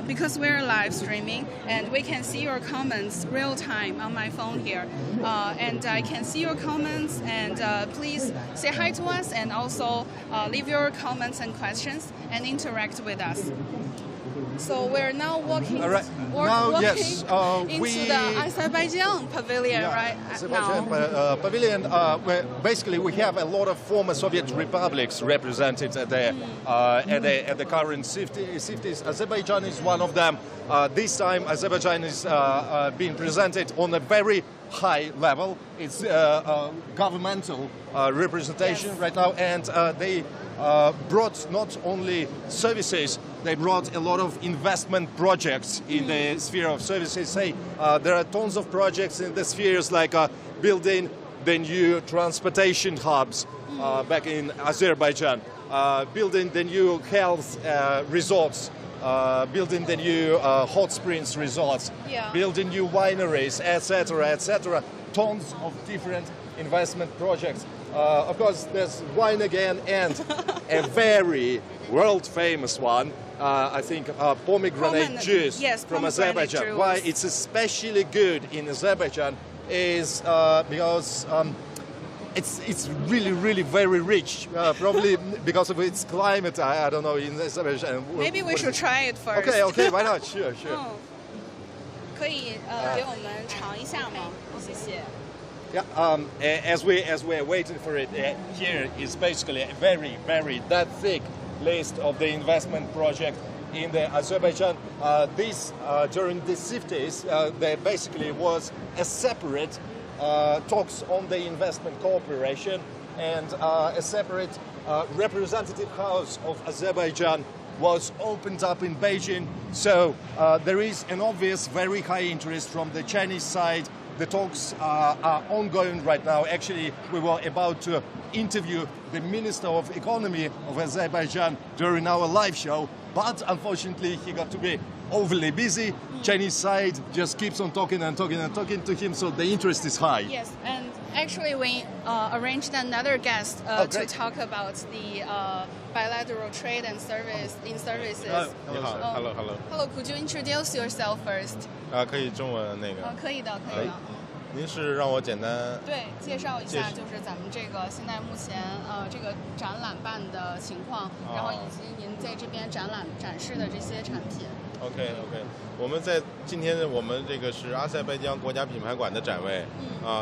Speaker 7: because we're live streaming and we can see your comments real time on my phone here, and I can see your comments, and please say hi to us and also leave your comments and questions and interact with us. So we're now walking into the Azerbaijan pavilion right now.
Speaker 8: Pavilion, where basically we have a lot of former Soviet republics represented at the current CIFTIS. Azerbaijan is one of them. This time Azerbaijan is being presented on a very high level. It's governmental representation right now, and they brought not only services, they brought a lot of investment projects in the sphere of services. There are tons of projects in the spheres like building the new transportation hubs back in Azerbaijan, building the new health resorts, building the new hot springs resorts, building new wineries, etc., etc. Tons of different investment projects. Of course, there's wine again, and a very world-famous one. I think pomegranate juice from Azerbaijan.
Speaker 7: Juice.
Speaker 8: Why it's especially good in Azerbaijan is because it's really, really very rich. Probably because of its climate. I don't know in Azerbaijan.
Speaker 7: Maybe we should try it first.
Speaker 8: Okay, why not? Sure.
Speaker 7: 可以给我们尝一下吗？谢谢。
Speaker 8: Yeah, as we're waiting for it, here is basically a very, very that thick list of the investment project in the Azerbaijan. During the CIFTIS, there basically was a separate talks on the investment cooperation, and a separate representative house of Azerbaijan was opened up in Beijing. So there is an obvious very high interest from the Chinese side. The talks are ongoing right now. Actually, we were about to interview the Minister of Economy of Azerbaijan during our live show, but unfortunately he got to be overly busy. Chinese side just keeps on talking to him, so the interest is high.
Speaker 7: Yes, and actually we arranged another guest to talk about the bilateral trade and services.
Speaker 11: Hello.
Speaker 7: Hello, could you introduce yourself first?
Speaker 11: 可以中文那个。
Speaker 7: 可以的。
Speaker 11: 您是让我简单
Speaker 7: 对介绍一下，就是咱们这个现在目前这个展览办的情况，然后以及您在这边展示的这些产品。
Speaker 11: OK， 我们今天我们这个是阿塞拜疆国家品牌馆的展位，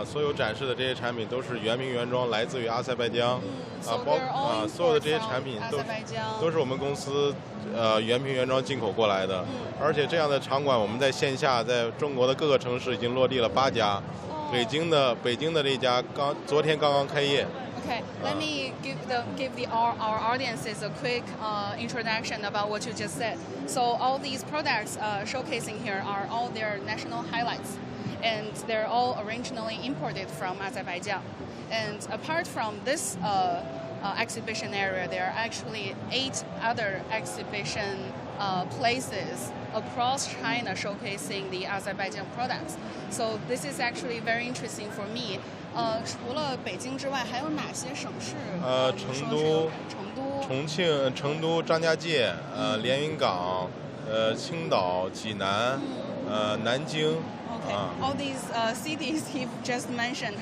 Speaker 11: 所有展示的这些产品都是原名原装来自于阿塞拜疆，所有的这些产品都是我们公司原瓶原装进口过来的，而且这样的场馆我们在线下在中国的各个城市已经落地了8家，北京的这一家昨天刚刚开业。
Speaker 7: Okay, let me give our audiences a quick introduction about what you just said. So all these products showcasing here are all their national highlights, and they're all originally imported from Azerbaijan. And apart from this exhibition area, there are actually 8 other exhibition places across China showcasing the Azerbaijan products. So this is actually very interesting for me. 除了北京之外，还有哪些省市？
Speaker 11: 成都、重庆、成都、张家界、连云港、青岛、济南、南京。
Speaker 7: Okay. All these cities he just mentioned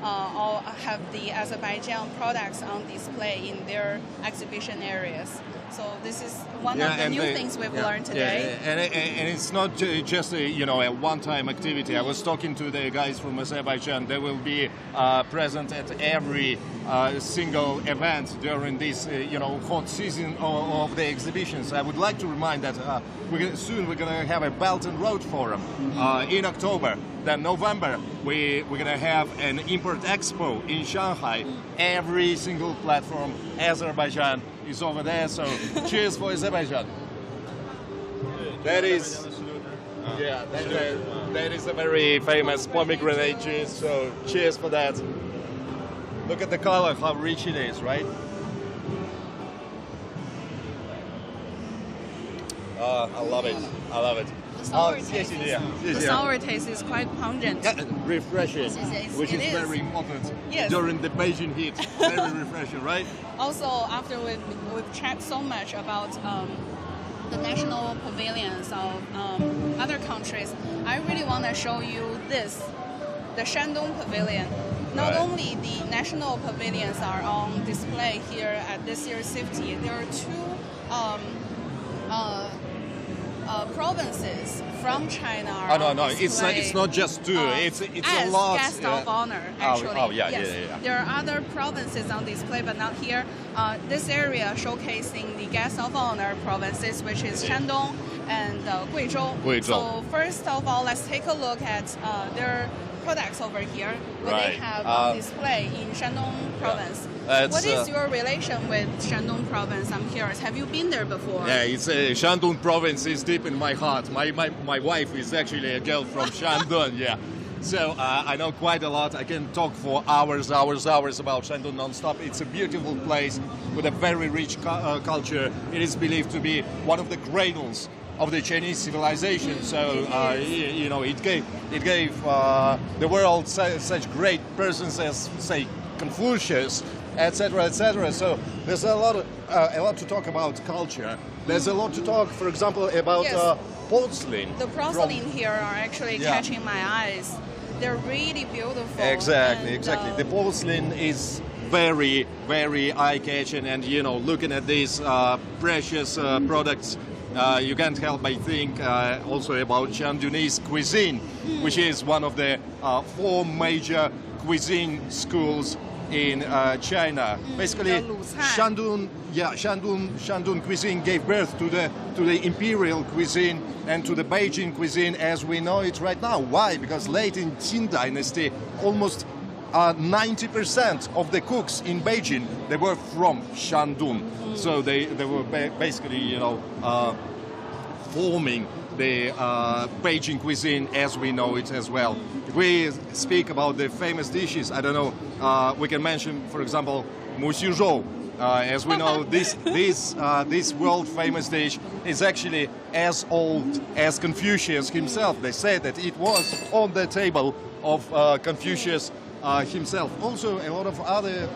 Speaker 7: all have the Azerbaijan products on display in their exhibition areas. So this is one of the new things we've learned today.
Speaker 8: Yeah. And it's not just a one-time activity. I was talking to the guys from Azerbaijan. They will be present at every single event during this hot season of the exhibitions. I would like to remind that soon we're going to have a Belt and Road Forum in October. Then November we're going to have an import expo in Shanghai. Every single platform Azerbaijan is over there. So cheers for Azerbaijan. That is that is a very famous pomegranate juice. So cheers for that. Look at the color, how rich it is, right? I love it. I love it.
Speaker 7: The sour taste is quite pungent.
Speaker 8: Yeah, refreshing, which is very important during the Beijing heat. Very refreshing, right?
Speaker 7: Also, after we've chatted so much about the national pavilions of other countries, I really want to show you this, the Shandong Pavilion. Not only the national pavilions are on display here at this year's CIFTIS, there are two provinces from China are on display.
Speaker 8: It's not just two. It's
Speaker 7: a
Speaker 8: lot.
Speaker 7: Guest of honor, actually.
Speaker 8: Yeah.
Speaker 7: There are other provinces on display, but not here. This area showcasing the guest of honor provinces, which is Shandong and Guizhou. So first of all, let's take a look at their products over here, what they have on display in Shandong province. What is your relation with Shandong province? I'm curious. Have you been there before?
Speaker 8: Yeah, it's Shandong province is deep in my heart. My wife is actually a girl from Shandong. Yeah. So I know quite a lot. I can talk for hours about Shandong non-stop. It's a beautiful place with a very rich culture. It is believed to be one of the cradles of the Chinese civilization. So it gave the world such great persons as, say, Confucius, etc., etc. So there's a lot to talk about culture. There's a lot to talk, for example, about porcelain.
Speaker 7: The porcelain here are actually catching my eyes. They're really beautiful.
Speaker 8: Exactly. The porcelain is very, very eye-catching, and looking at these precious products, you can't help but think also about Shandongese cuisine, which is one of the 4 major cuisine schools in China. Basically, Shandong cuisine gave birth to the imperial cuisine and to the Beijing cuisine as we know it right now. Why? Because late in Qing dynasty, almost 90% of the cooks in Beijing, they were from Shandong. So they were basically, forming the Beijing cuisine as we know it as well. If we speak about the famous dishes, I don't know, we can mention, for example, mu xu zhou. As we know, this world famous dish is actually as old as Confucius himself. They said that it was on the table of Confucius himself. Also, a lot of other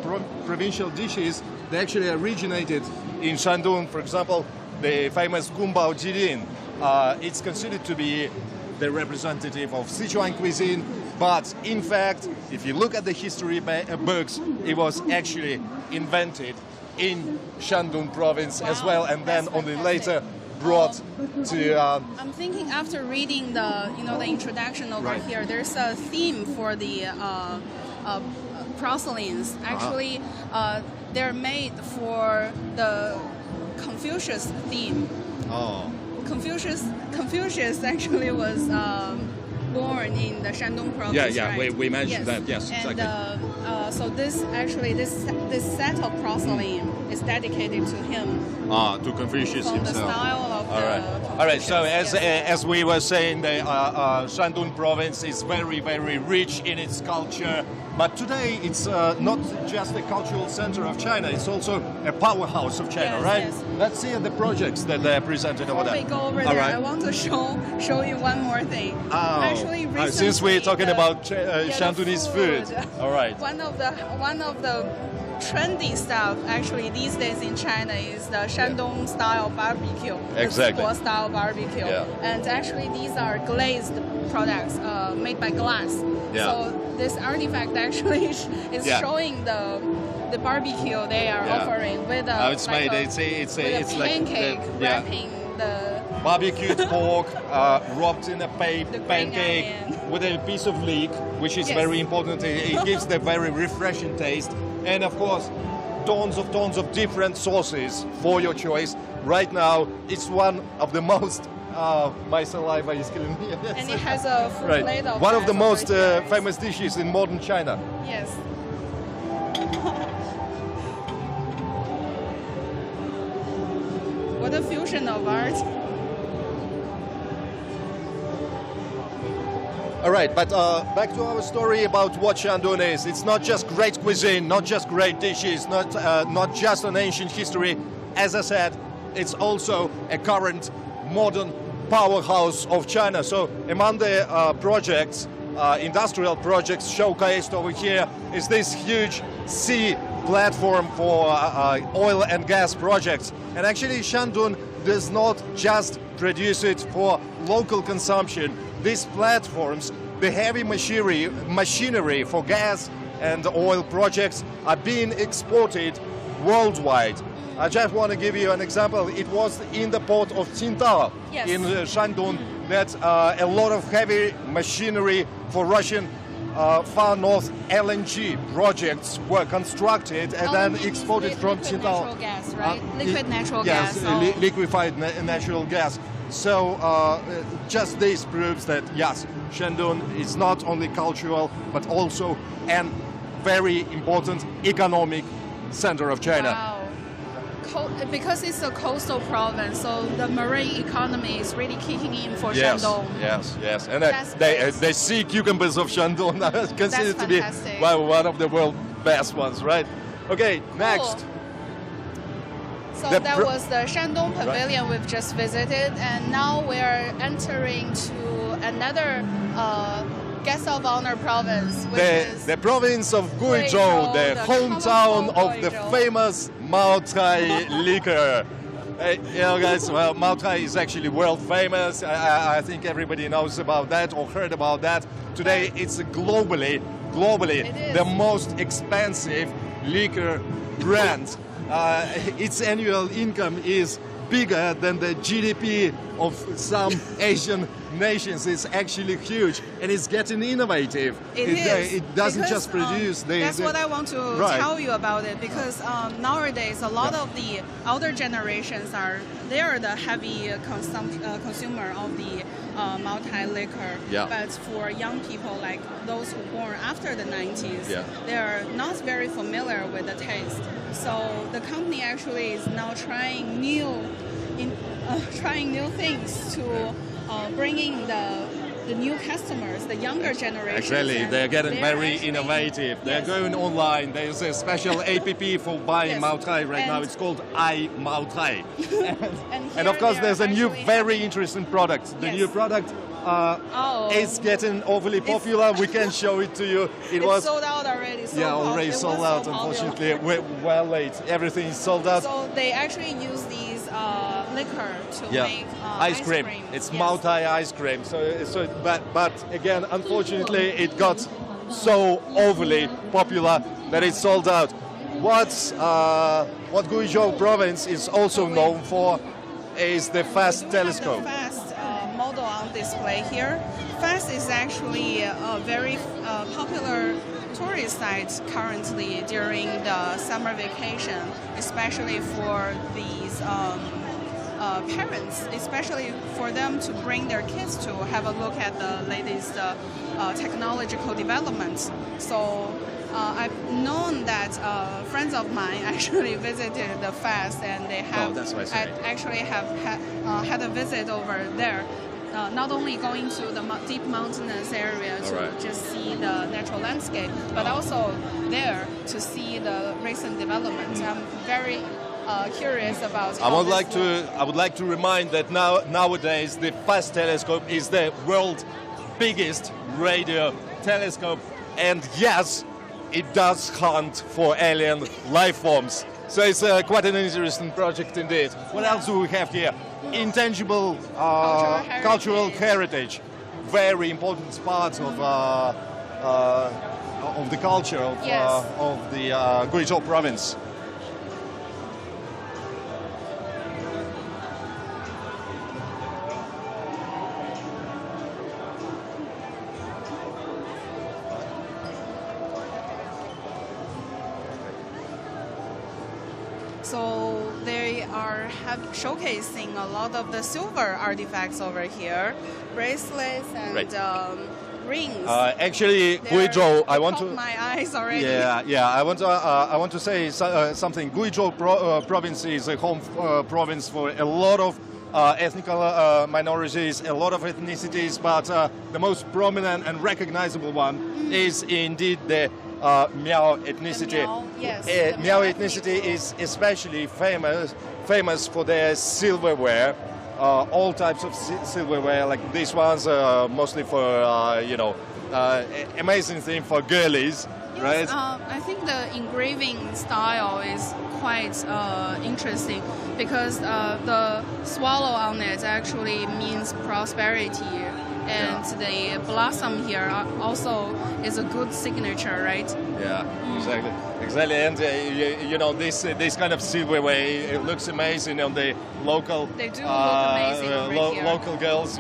Speaker 8: provincial dishes, they actually originated in Shandong. For example, the famous Gumbao Jilin. It's considered to be the representative of Sichuan cuisine, but in fact, if you look at the history books, it was actually invented in Shandong province as well, and then only later brought to.
Speaker 7: I'm thinking after reading the introduction over here, there's a theme for the porcelains. Actually, they're made for the Confucius theme.
Speaker 8: Oh.
Speaker 7: Confucius actually was born in the Shandong province.
Speaker 8: Yeah,
Speaker 7: right?
Speaker 8: we mentioned that. Yes,
Speaker 7: and,
Speaker 8: exactly.
Speaker 7: So this set of porcelain is dedicated to him.
Speaker 8: To Confucius
Speaker 7: from
Speaker 8: himself.
Speaker 7: The style of
Speaker 8: All right. So as we were saying, the Shandong province is very, very rich in its culture. But today it's not just a cultural center of China; it's also a powerhouse of China, right?
Speaker 7: Yes.
Speaker 8: Let's see the projects that they're presented over there.
Speaker 7: Before we go over there, I want to show you one more thing. Actually, recently,
Speaker 8: since we're talking about Shandongese food, all right.
Speaker 7: One of the trendy stuff actually these days in China is the Shandong style barbecue,
Speaker 8: Exactly.
Speaker 7: the style barbecue, and actually these are glazed products made by glass. So this artifact actually is showing the barbecue they are offering with a
Speaker 8: it's made. It's
Speaker 7: pancake
Speaker 8: like
Speaker 7: wrapping the
Speaker 8: barbecued pork wrapped in a pancake with a piece of leek, which is very important. It gives the very refreshing taste, and of course, tons of different sauces for your choice. Right now, it's one of the most. My saliva is killing me.
Speaker 7: And it has a full plate of
Speaker 8: one of the most famous dishes in modern China.
Speaker 7: Yes. What a fusion of art.
Speaker 8: All right, but back to our story about what Shandong is. It's not just great cuisine, not just great dishes, not just an ancient history. As I said, it's also a current modern powerhouse of China. So among the projects, industrial projects showcased over here is this huge sea platform for oil and gas projects. And actually Shandong does not just produce it for local consumption. These platforms, the heavy machinery for gas and oil projects are being exported worldwide. I just want to give you an example. It was in the port of Qingdao in Shandong that a lot of heavy machinery for Russian far north LNG projects were constructed and then exported from Qingdao.
Speaker 7: Natural gas, right? Liquid natural
Speaker 8: gas.
Speaker 7: Yes,
Speaker 8: liquefied natural gas. So just this proves that yes, Shandong is not only cultural but also a very important economic center of China.
Speaker 7: Wow. Because it's a coastal province, so the marine economy is really kicking in for Shandong.
Speaker 8: Yes. And the sea cucumbers of Shandong are considered to be one of the world's best ones, right? Okay, next.
Speaker 7: Cool. So that was the Shandong Pavilion we've just visited, and now we're entering to another guest of honor province, which is
Speaker 8: the province of Guizhou, the hometown of the famous Maotai liquor. You know, guys, well, Maotai is actually world famous. I think everybody knows about that or heard about that. Today, it's globally the most expensive liquor brand. Its annual income is bigger than the GDP of some Asian nations. It's actually huge, and it's getting innovative. It doesn't just produce.
Speaker 7: That's what I want to tell you about it, because nowadays a lot of the older generations they are the heavy consumer of the Maotai liquor. But for young people like those who were born after the 90s, they are not very familiar with the taste. So the company actually is now trying new things to bring in the new customers, the younger generation.
Speaker 8: Exactly, they're getting very innovative. They're going online. There's a special app for buying Maotai right now. It's called iMaotai. and of course, there's a new, very interesting product. The new product is getting overly popular. We can show it to you.
Speaker 7: It's sold out already.
Speaker 8: Already sold out. Unfortunately, we're well late. Everything is sold out.
Speaker 7: So they actually use these liquor to make
Speaker 8: ice cream. It's Maotai ice cream. But again, unfortunately, it got so overly popular that it's sold out. What Guizhou province is also known for is the FAST telescope.
Speaker 7: The FAST model on display here. FAST is actually a very popular tourist site currently during the summer vacation, especially for these parents, especially for them to bring their kids to have a look at the latest technological developments. So I've known that friends of mine actually visited the FAST, and they have actually had a visit over there. Not only going to the deep mountainous area to just see the natural landscape, but also there to see the recent developments. I'm very curious about.
Speaker 8: I would like to remind that nowadays the FAST telescope is the world's biggest radio telescope, and yes, it does hunt for alien life forms. So it's quite an interesting project indeed. What else do we have here? Intangible cultural heritage. Very important part of the culture of the Guizhou province.
Speaker 7: So they are showcasing a lot of the silver artifacts over here, bracelets and rings.
Speaker 8: Actually, Guizhou, I want to.
Speaker 7: My eyes already.
Speaker 8: Yeah. I want to say something. Guizhou province is a home province for a lot of ethnic minorities, a lot of ethnicities, but the most prominent and recognizable one is indeed the Miao ethnicity. Miao ethnicity is especially famous for their silverware, all types of silverware, like these ones, mostly for amazing thing for girlies, right?
Speaker 7: I think the engraving style is quite interesting because the swallow on it actually means prosperity. And the blossom here also is a good signature, right?
Speaker 8: Yeah, exactly. And this kind of silverware, it looks amazing on the local.
Speaker 7: They do look amazing here.
Speaker 8: Local girls,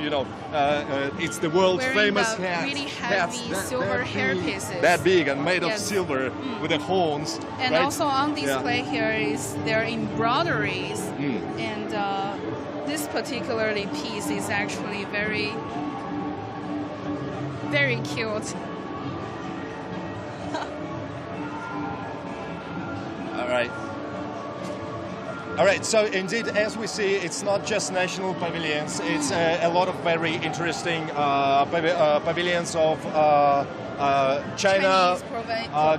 Speaker 8: it's the world famous hat.
Speaker 7: Really heavy silver hair pieces.
Speaker 8: That big and made of silver with the horns.
Speaker 7: And
Speaker 8: right?
Speaker 7: also on display here is their embroideries, and this particularly piece is actually very cute.
Speaker 8: All right. So indeed, as we see, it's not just national pavilions. It's a lot of very interesting pavilions of China,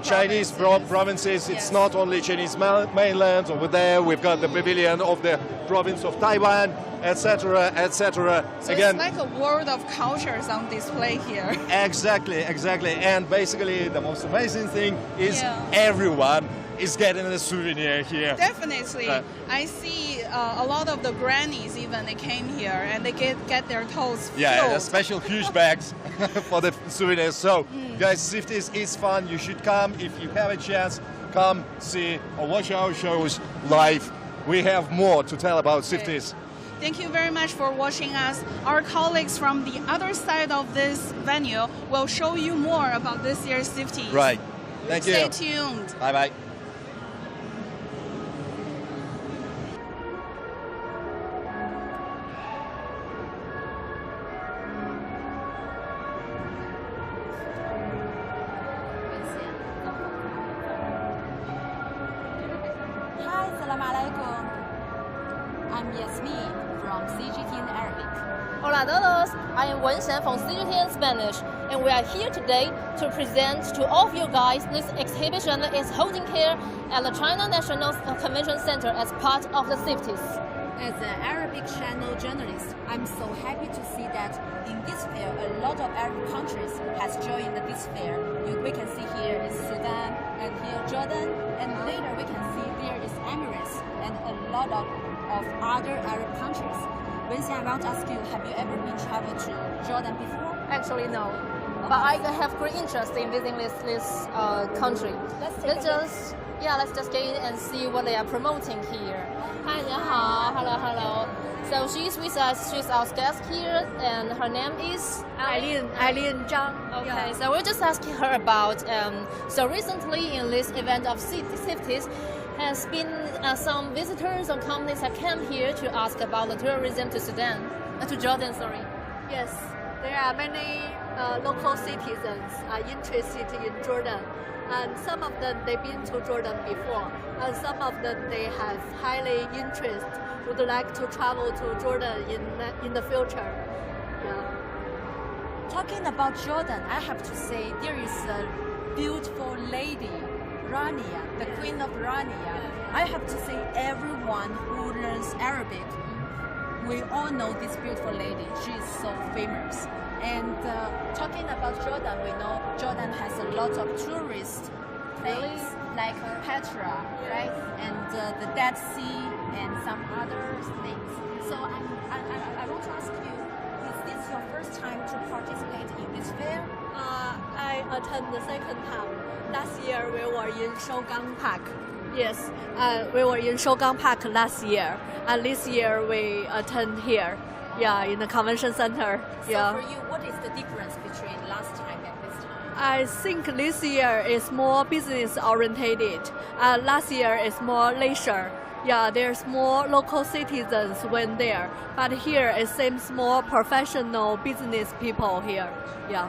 Speaker 8: Chinese provinces. It's not only Chinese mainland. Over there, we've got the pavilion of the province of Taiwan, etc., etc.
Speaker 7: So again, it's like a world of cultures on display here.
Speaker 8: Exactly. And basically, the most amazing thing is everyone is getting a souvenir here.
Speaker 7: Definitely. I see a lot of the grannies even, they came here and they get their toes filled.
Speaker 8: Yeah, special huge bags for the souvenirs. So, guys, CIFTIS is fun. You should come if you have a chance. Come, see, or watch our shows live. We have more to tell about CIFTIS.
Speaker 7: Thank you very much for watching us. Our colleagues from the other side of this venue will show you more about this year's CIFTIS.
Speaker 8: Right. Thank you.
Speaker 7: Stay tuned.
Speaker 8: Bye-bye.
Speaker 12: I'm Yasmin from CGTN Arabic.
Speaker 13: Hola a todos, I am Wenxian from CGTN Spanish, and we are here today to present to all of you guys this exhibition is holding here at the China National Convention Center as part of the CIFTIS.
Speaker 12: As an Arabic channel journalist, I'm so happy to see that in this fair, a lot of Arab countries has joined this fair. We can see here is Sudan, and here Jordan, and later we can see there is Emirates, and a lot of other Arab countries. Wenxian, I want to ask you, have you ever been traveled to Jordan before?
Speaker 13: Actually, no. But I have great interest in visiting this country. Let's just get in and see what they are promoting here. Hi, 你好, hello. So she's with us. She's our guest here, and her name is
Speaker 14: Eileen Zhang.
Speaker 13: Okay, so we're just asking her about. So recently, in this event of CIFTIS, has been some visitors or companies have come here to ask about the tourism to to Jordan. Sorry.
Speaker 14: Yes, there are many local citizens are interested in Jordan, and some of them they've been to Jordan before, and some of them they have highly interest, would like to travel to Jordan in the future. Yeah.
Speaker 12: Talking about Jordan, I have to say there is a beautiful lady, Rania, the Queen of Rania. I have to say everyone who learns Arabic, we all know this beautiful lady. She is so famous. And talking about Jordan, we know Jordan has a lot of tourists things like Petra, right, and the Dead Sea and some other things. So I want to ask you, is this your first time to participate in this fair?
Speaker 14: I attend the second time. Last year we were in Shougang Park. Yes, we were in Shougang Park last year, and this year we attend here. Yeah, in the convention center. Yeah.
Speaker 12: So for you, what is the difference between last time and this time?
Speaker 14: I think this year is more business orientated. Last year is more leisure. Yeah, there's more local citizens when there, but here it seems more professional business people here. Yeah.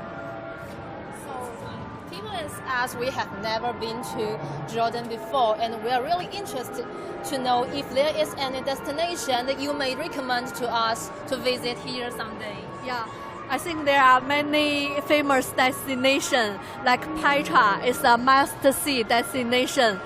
Speaker 13: People as we have never been to Jordan before, and we are really interested to know if there is any destination that you may recommend to us to visit here someday.
Speaker 14: Yeah, I think there are many famous destinations, like Petra is a must-see destination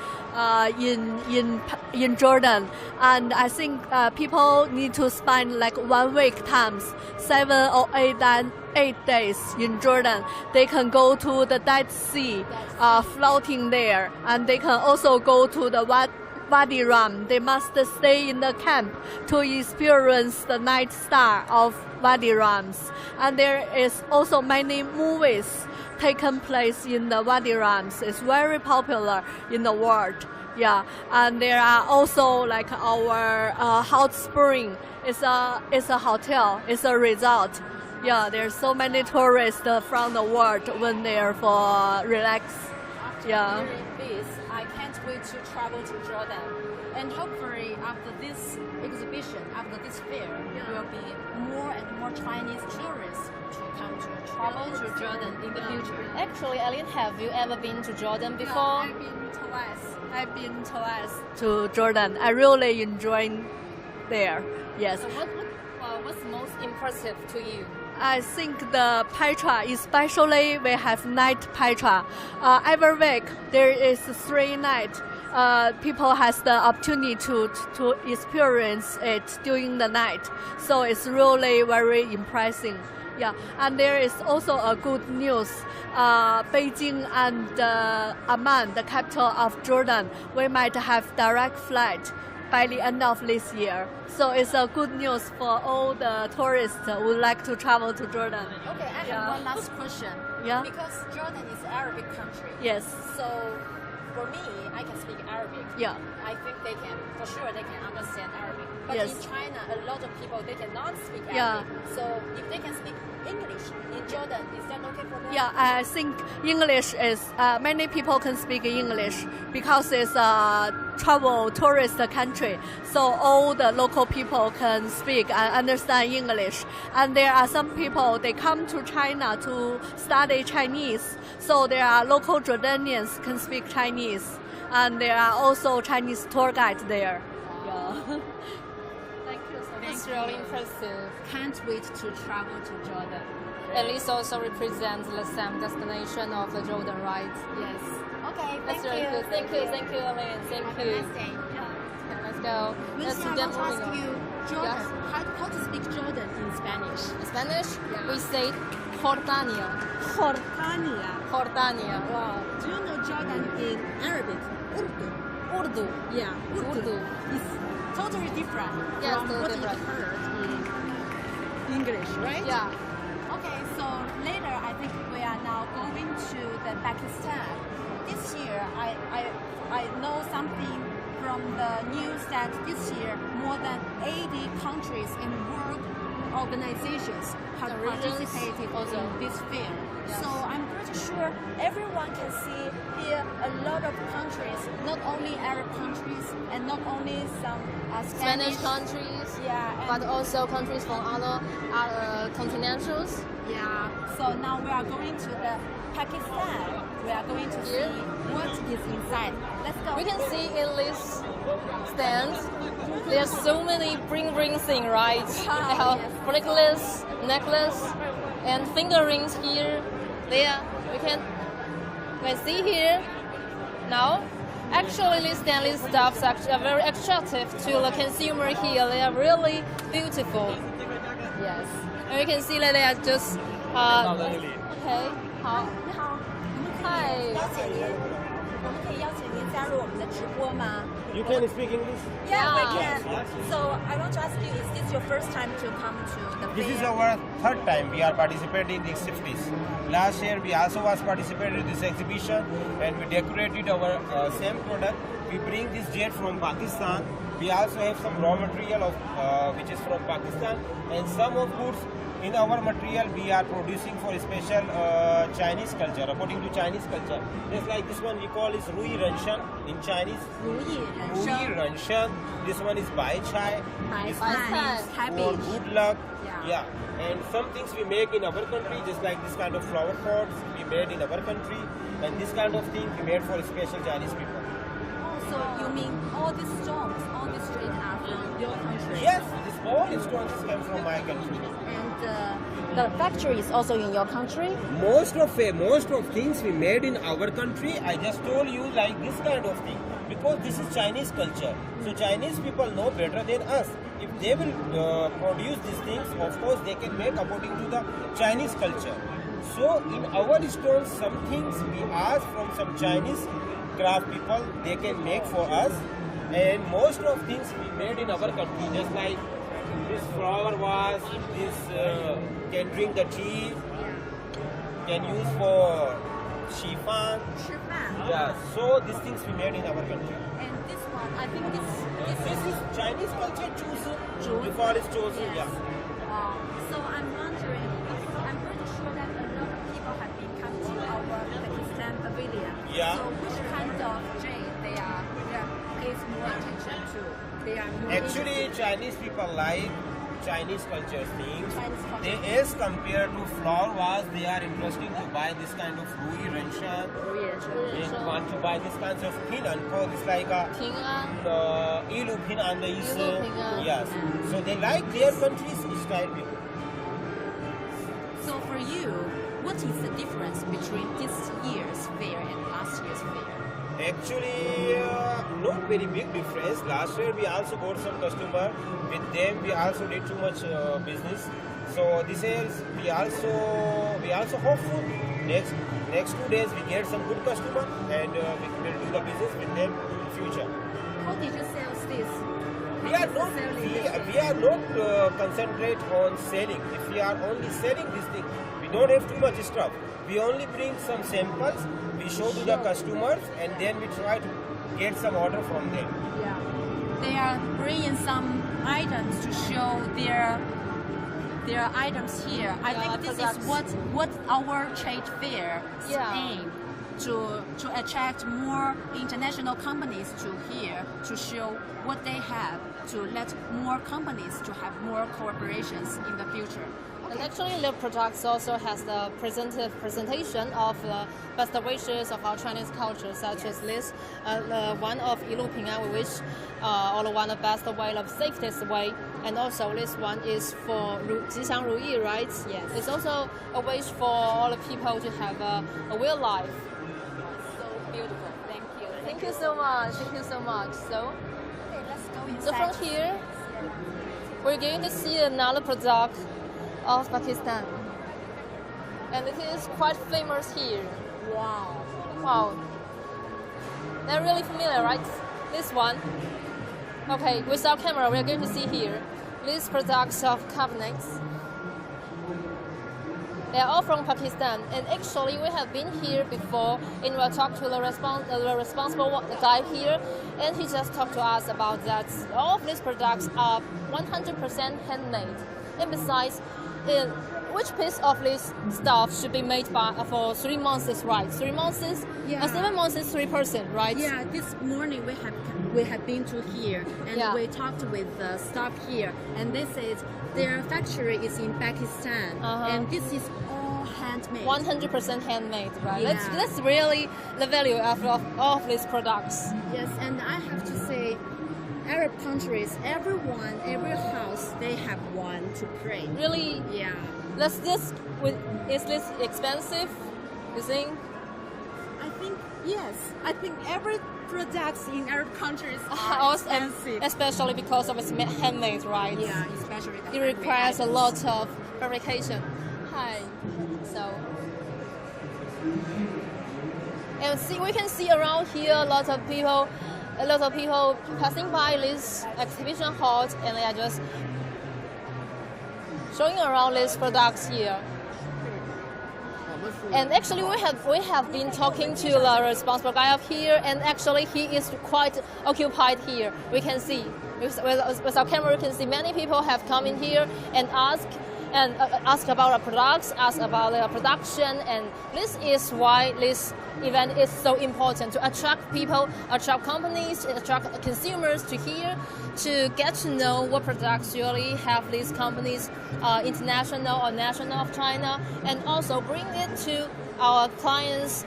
Speaker 14: in Jordan, and I think people need to spend like 1 week times, 7 or 8 days in Jordan. They can go to the Dead Sea, floating there, and they can also go to the Wadi Rum. They must stay in the camp to experience the night star of Wadi Rums. And there is also many movies taken place in the Wadi Rums. It's very popular in the world. Yeah, and there are also like our hot spring. It's a hotel. It's a resort. Yeah, there's so many tourists from the world when they're for relax. Yeah.
Speaker 12: This, I can't wait to travel to Jordan, and hopefully after this exhibition, after this fair, there will be more and more Chinese tourists to come to travel to Jordan in the future.
Speaker 13: Actually, Eileen, have you ever been to Jordan before?
Speaker 14: Yeah, I've been twice to Jordan. I really enjoy there. Yes.
Speaker 13: So what's most impressive to you?
Speaker 14: I think the Petra, especially we have night Petra. Every week there is 3 nights. People has the opportunity to experience it during the night. So it's really very impressive. Yeah, and there is also a good news. Beijing and Amman, the capital of Jordan, we might have direct flight by the end of this year. So it's a good news for all the tourists who would like to travel to Jordan.
Speaker 12: Okay, I have one last question.
Speaker 14: Yeah.
Speaker 12: Because Jordan is an Arabic country.
Speaker 14: Yes.
Speaker 12: So for me, I can speak Arabic.
Speaker 14: Yeah.
Speaker 12: I think they can, for sure, they can understand Arabic. But
Speaker 14: Yes.
Speaker 12: in China, a lot of people, they cannot speak
Speaker 14: Yeah.
Speaker 12: Arabic. So if they can speak English in Jordan, is that okay for them?
Speaker 14: Yeah, I think English is, many people can speak English because it's a travel tourist country. So all the local people can speak and understand English. And there are some people, they come to China to study Chinese. So there are local Jordanians can speak Chinese. And there are also Chinese tour guides there. Yeah.
Speaker 13: Thank you so much. It's really impressive.
Speaker 12: Can't wait to travel to Jordan.
Speaker 13: At least also represents the same destination of the Jordan, right?
Speaker 12: Yes. Okay,
Speaker 13: That's
Speaker 12: thank
Speaker 13: really
Speaker 12: you.
Speaker 13: good. Thank you, Elaine. Thank
Speaker 12: Have a
Speaker 13: you.
Speaker 12: nice day.
Speaker 13: Okay, let's go.
Speaker 12: Lucy, I want to ask you, Jordan,
Speaker 13: Yes.
Speaker 12: how to speak Jordan in Spanish?
Speaker 13: In Spanish,
Speaker 12: Yeah.
Speaker 13: we say Jordania.
Speaker 6: Jordania.
Speaker 13: Jordania.
Speaker 6: Wow. Do you know Jordan in Arabic? Urdu.
Speaker 13: Urdu.
Speaker 6: Yeah, Urdu. It's totally different
Speaker 13: Yes,
Speaker 6: from
Speaker 13: totally
Speaker 6: what
Speaker 13: different.
Speaker 6: you heard in English, right?
Speaker 13: Yeah.
Speaker 12: Okay, so later I think we are now going to the Pakistan. This year I know something from the news that this year more than 80 countries and world organizations have
Speaker 13: The regions
Speaker 12: participated
Speaker 13: also.
Speaker 12: in this fair.
Speaker 13: Yes.
Speaker 12: So I'm pretty sure everyone can see here a lot of countries, not only Arab countries and not only some
Speaker 13: Spanish countries,
Speaker 12: Yeah, and-
Speaker 13: but also countries from other continentals.
Speaker 12: Yeah. So now we are going to the Pakistan. We are going to see what is inside. Let's go.
Speaker 13: We can see in this stand, there's so many bling things, right? They have bracelets, necklace, and finger rings here. There, we can see here. Now, actually, these stainless stuffs are very attractive to the consumer here. They are really beautiful. Yes, and we can see that they are just. Okay, 好， Hi.
Speaker 12: 我们可以邀请您加入我们的直播吗
Speaker 1: You can speak English?
Speaker 12: Yeah, we can. So I want to ask you, is this your first time to come to the fair?
Speaker 15: This is our third time we are participating in the CIFTIS. Last year we also was participated in this exhibition and we decorated our same product. We bring this jade from Pakistan. We also have some raw material of which is from Pakistan, and some of goods in our material we are producing for special Chinese culture, according to Chinese culture. Just like this one we call is Rui Renshan in Chinese. Rui Renshan. This one is Bai Chai. This one is for good luck. Yeah. And some things we make in our country, just like this kind of flower pots we made in our country, and this kind of thing we made for special Chinese people.
Speaker 12: So you mean all these stones, all these jade are from your country?
Speaker 15: Yes, all these stones came from my country.
Speaker 12: And the factory is also in your country?
Speaker 15: Most of things we made in our country. I just told you like this kind of thing because this is Chinese culture. So Chinese people know better than us. If they will produce these things, of course they can make according to the Chinese culture. So in our stones, some things we ask from some Chinese craft people, they can make for us, and most of things we made in our country, just like this flower vase, this can drink the tea, can use for chiffon. Yeah, so these things we made in our country.
Speaker 12: And this one, I think
Speaker 15: this is Chinese culture chosen. Before it's chosen,
Speaker 12: yes.
Speaker 15: Yeah.
Speaker 12: So I'm wondering, I'm pretty sure that a lot of people have been coming to our Pakistan pavilion.
Speaker 15: Yeah.
Speaker 12: So which kind of jade they are pays more attention to? They are more
Speaker 15: Actually, Chinese people like Chinese culture things. They, as compared to flower vase, they are interested to buy this kind of Rui Renshan. They want to buy this kinds of pin and call this like a Ilu pin and the yes. So they like their country's style.
Speaker 12: So for you, what is the difference between this year's fair and last year's fair?
Speaker 15: Actually, not very big difference. Last year we also got some customer. With them we also did too much business. So this year we also hopeful next 2 days we get some good customer and we will do the business with them in future.
Speaker 12: How did you sell this?
Speaker 15: We are not concentrate on selling. If we are only selling this thing, we don't have too much stuff. We only bring some samples, we show to the customers, and then we try to get some order from them.
Speaker 12: Yeah. They are bringing some items to show their items here. I think this is what our trade fair aim to attract more international companies to here to show what they have, to let more companies to have more cooperations in the future.
Speaker 13: And actually, the products also has the presentation of the best wishes of our Chinese culture, such as this, one of Ilu Ping'an, which all one of the best way of safest way, and also this one is for Jixiang Ruyi, right?
Speaker 12: Yes.
Speaker 13: It's also a wish for all the people to have a real life.
Speaker 12: So beautiful. Thank you.
Speaker 13: Thank you so much. Thank you so much. So,
Speaker 12: okay, let's go inside.
Speaker 13: So from here, we're going to see another product of Pakistan, and it is quite famous here. Wow, they're really familiar, right? This one. Okay, with our camera, we are going to see here these products of cabinets. They are all from Pakistan, and actually we have been here before, and we'll talk to the responsible guy here, and he just talked to us about that. All of these products are 100% handmade, and besides, which piece of this stuff should be made for 3 months, right? 3 months?
Speaker 12: Yeah.
Speaker 13: 7 months is 3%, right?
Speaker 12: Yeah, this morning we have been to here, and we talked with the staff here, and they said their factory is in Pakistan, and this is all handmade.
Speaker 13: 100% handmade, right?
Speaker 12: Yeah.
Speaker 13: That's really the value of all of these products.
Speaker 12: Yes, and I have to say, Arab countries, every house, they have one to pray.
Speaker 13: Really?
Speaker 12: Yeah.
Speaker 13: Is this expensive, you think?
Speaker 12: I think, yes. I think every products in Arab countries are expensive.
Speaker 13: Especially because of it's handmade, right?
Speaker 12: Yeah, especially the
Speaker 13: it requires a lot of fabrication. Hi. So, And we can see around here a lot of people passing by this exhibition hall, and they are just showing around these products here. And actually, we have been talking to the responsible guy up here, and actually he is quite occupied here. We can see with our camera, we can see many people have come in here and ask about the products, ask about the production, and this is why this event is so important, to attract people, attract companies, attract consumers to here, to get to know what products really have these companies, international or national of China, and also bring it to our clients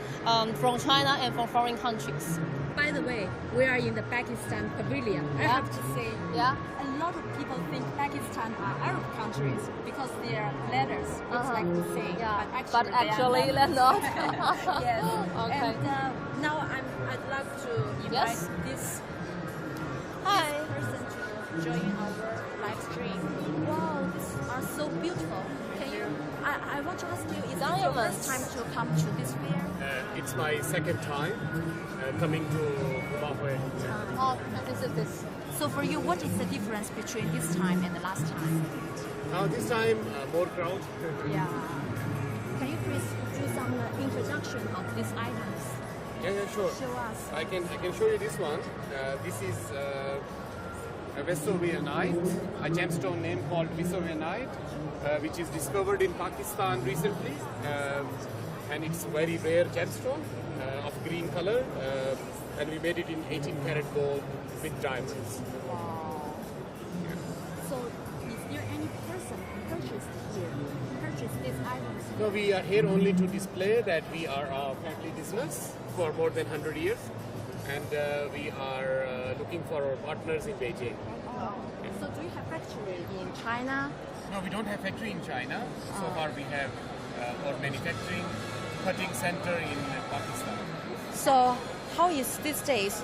Speaker 13: from China and from foreign countries.
Speaker 12: By the way, we are in the Pakistan pavilion. I have to say, a lot of people think Pakistan are Arab countries because their letters looks like the same.
Speaker 13: But actually they're not.
Speaker 12: Yes.
Speaker 13: Okay.
Speaker 12: And now I'd like to invite this person to join our live stream. Wow, these are so beautiful. Can you? I want to ask you, is this your first time to come to this fair?
Speaker 16: It's my second time coming to Huawei.
Speaker 13: Oh, this is this.
Speaker 12: So for you, what is the difference between this time and the last time?
Speaker 16: This time, more crowd.
Speaker 12: Yeah. Can you please do some introduction of these items?
Speaker 16: Yeah, sure.
Speaker 12: Show us.
Speaker 16: I can show you this one. This is a Vesuvianite, a gemstone name called Vesuvianite, which is discovered in Pakistan recently, and it's a very rare gemstone of green color, and we made it in 18 karat gold with diamonds.
Speaker 12: Wow. So, is there any person who purchased these items?
Speaker 16: No, we are here only to display that we are a family business for more than 100 years, and we are looking for our partners in Beijing.
Speaker 12: So, do you have factory in China?
Speaker 16: No, we don't have factory in China. So far, we have our manufacturing cutting center in Pakistan.
Speaker 12: So, how is these days?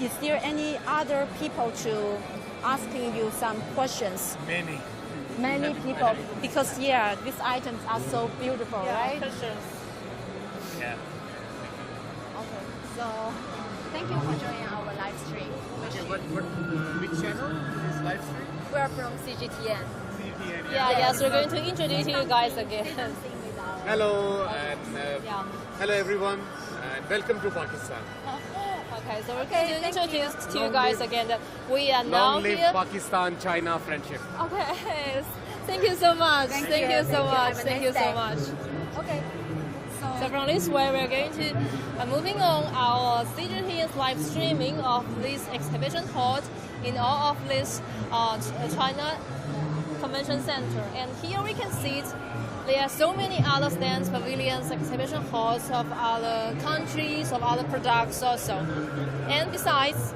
Speaker 12: Is there any other people to asking you some questions? Many people, because these items are so beautiful, right?
Speaker 13: For sure.
Speaker 16: Yeah.
Speaker 12: Okay. So, thank you for joining our live stream.
Speaker 16: Which channel is live stream?
Speaker 13: We are from CGTN.
Speaker 16: CGTN.
Speaker 13: Yes, we're going to introduce you guys again.
Speaker 16: Hello, and hello everyone, and welcome to Pakistan.
Speaker 13: Okay, so we're going to introduce to you guys again that we are now
Speaker 16: Long live
Speaker 13: here.
Speaker 16: Pakistan-China friendship.
Speaker 13: Okay, thank you so much. Thank you so much. Thank you so much.
Speaker 12: Okay.
Speaker 13: So from this way, we're going to moving on our CGTN's live streaming of this exhibition hall in all of this China Convention Center. And here we can see there are so many other stands, pavilions, exhibition halls of other countries, of other products also. And besides,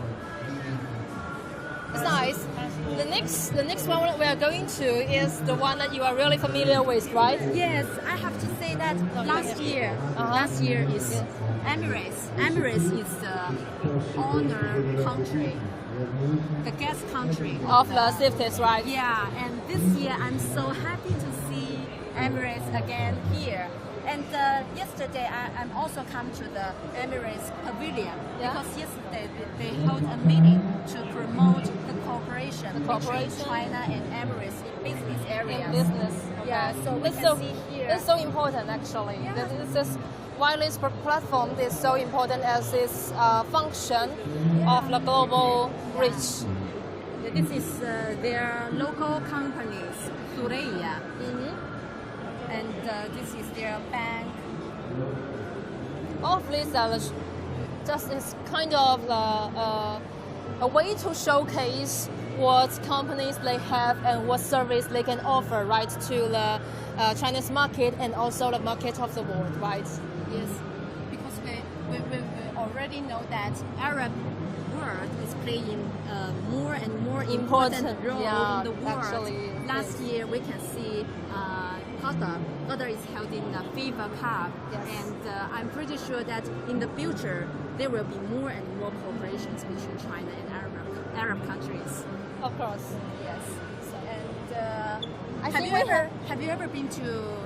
Speaker 13: the next one we are going to is the one that you are really familiar with, right?
Speaker 12: Yes, I have to say that last year is Emirates. Emirates is the honor country, the guest country
Speaker 13: of the CIFTIS, right?
Speaker 12: Yeah, and this year I'm so happy to see Emirates again here. And yesterday I'm also come to the Emirates Pavilion because yesterday they held a meeting to promote the cooperation between China and Emirates in business areas.
Speaker 13: In business. Okay.
Speaker 12: Yeah, so we can see here.
Speaker 13: It's so important actually.
Speaker 12: Yeah.
Speaker 13: This is why this platform is so important as this function of the global reach.
Speaker 12: This is their local companies, Surya. And this is their bank.
Speaker 13: All of these are just is kind of a way to showcase what companies they have and what service they can offer, right, to the Chinese market and also the market of the world, right?
Speaker 12: Yes, because we already know that Arab world is playing more and more important role in the world.
Speaker 13: Actually,
Speaker 12: last year we can see Qatar is holding the FIFA Cup, and I'm pretty sure that in the future there will be more and more cooperations between China and Arab countries.
Speaker 13: Of course.
Speaker 12: Yes. And
Speaker 13: I
Speaker 12: have you ever been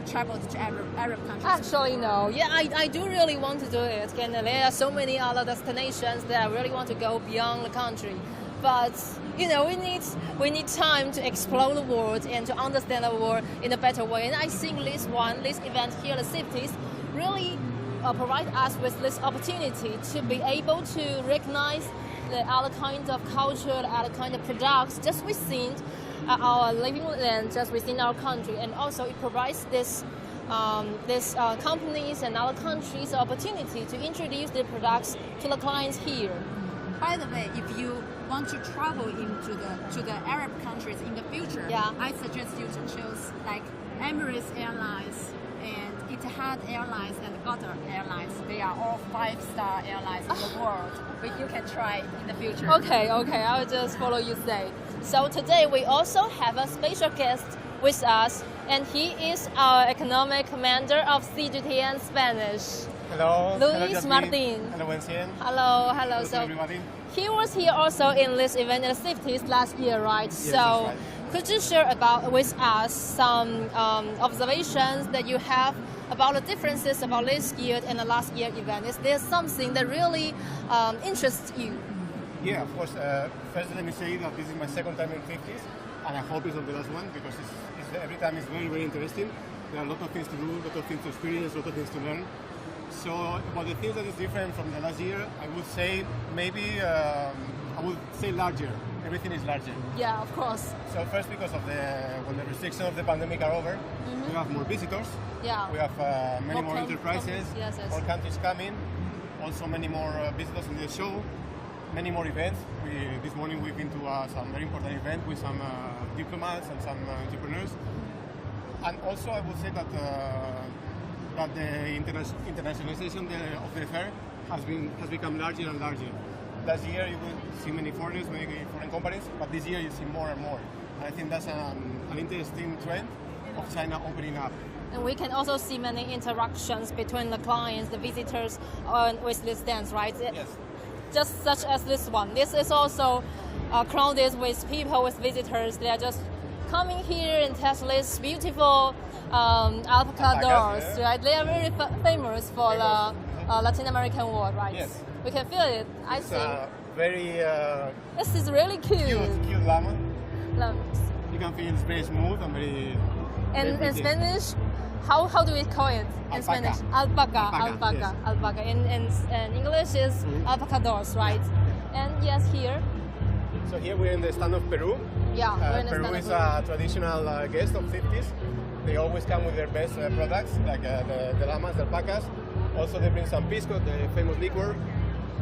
Speaker 12: traveled to Arab countries?
Speaker 13: Actually, no. Yeah, I do really want to do it. And there are so many other destinations that I really want to go beyond the country. But you know, we need time to explore the world and to understand the world in a better way. And I think this event here at CIFTIS really provide us with this opportunity to be able to recognize the other kinds of culture, the other kind of products just within our living land, just within our country, and also it provides this companies and other countries the opportunity to introduce their products to the clients here.
Speaker 12: By the way, if you want to travel to the Arab countries in the future, I suggest you to choose like Emirates Airlines and Etihad Airlines and Qatar Airlines. They are all 5-star airlines in the world, which you can try in the future.
Speaker 13: Okay, I'll just follow you say. So today we also have a special guest with us, and he is our economic commander of CGTN Spanish.
Speaker 17: Hello.
Speaker 13: Luis Martin.
Speaker 17: Hello, Wenxian.
Speaker 13: Hello.
Speaker 17: Hello
Speaker 13: So
Speaker 17: everybody.
Speaker 13: He was here also in this event at CIFTIS last year, right?
Speaker 17: Yes,
Speaker 13: so
Speaker 17: that's right.
Speaker 13: could you share with us some observations that you have about the differences about this year and the last year event? Is there something that really interests you?
Speaker 17: Yeah, of course. First, let me say that this is my second time in CIFTIS, and I hope it's not the last one because every time it's very, very interesting. There are a lot of things to do, a lot of things to experience, a lot of things to learn. So, about the things that is different from the last year, I would say maybe larger. Everything is larger.
Speaker 13: Yeah, of course.
Speaker 17: So first, because of when the restrictions of the pandemic are over, we have more visitors.
Speaker 13: Yeah.
Speaker 17: We have many more enterprises.
Speaker 13: Yes.
Speaker 17: More countries coming. Also, many more visitors in the show. Many more events. This morning we've been to some very important event with some diplomats and some entrepreneurs. And also, I would say that the internationalization of the fair has become larger and larger. Last year you would see many foreigners, many foreign companies, but this year you see more and more. And I think that's an interesting trend of China opening up.
Speaker 13: And we can also see many interactions between the clients, the visitors, with these stands, right?
Speaker 17: Yes.
Speaker 13: Just such as this one. This is also crowded with people, with visitors. They are just coming here and test these beautiful alpaca dolls, right? They are very famous for the Latin American world, right?
Speaker 17: Yes.
Speaker 13: We can feel it. I
Speaker 17: it's
Speaker 13: think.
Speaker 17: Very.
Speaker 13: This is really cute.
Speaker 17: Cute llama.
Speaker 13: Llamas.
Speaker 17: You can feel it's very smooth and very.
Speaker 13: And in Spanish, how do we call it in Spanish? Alpaca.
Speaker 17: Yes.
Speaker 13: Alpaca. In English is alpacadors, right? And yes, here.
Speaker 17: So here we're in the stand of Peru.
Speaker 13: Yeah, we're in the
Speaker 17: Peru
Speaker 13: stand
Speaker 17: is
Speaker 13: of
Speaker 17: a traditional guest of CIFTIS. They always come with their best products, like the llamas, the alpacas. Also, they bring some pisco, the famous liquor,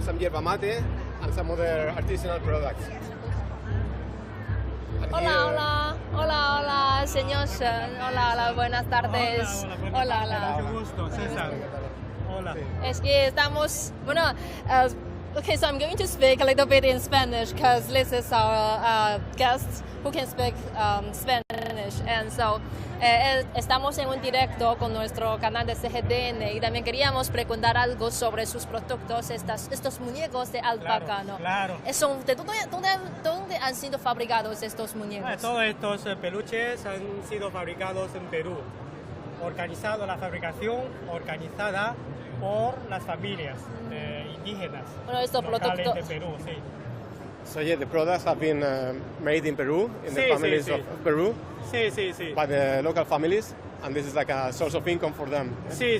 Speaker 17: some yerba mate, and some other artisanal products.
Speaker 13: Hola, señor Shen. Hola, buenas tardes. Hola.
Speaker 18: Mucho gusto, César. Hola.
Speaker 13: Es que estamos, okay, so I'm going to speak a little bit in Spanish because this is our guest who can speak Spanish. And so, estamos en un directo con nuestro canal de CGTN y también queríamos preguntar algo sobre sus productos, estos muñecos de alpaca, ¿no?
Speaker 18: Claro.
Speaker 13: ¿De dónde han sido fabricados estos muñecos?
Speaker 18: Todos estos peluches han sido fabricados en Perú. La fabricación organizada por las familias indígenas locales de Perú, sí.
Speaker 17: So yeah, the products have been made in Peru, in the families of Peru, by the local families, and this is like a source of income for them.
Speaker 18: Sí.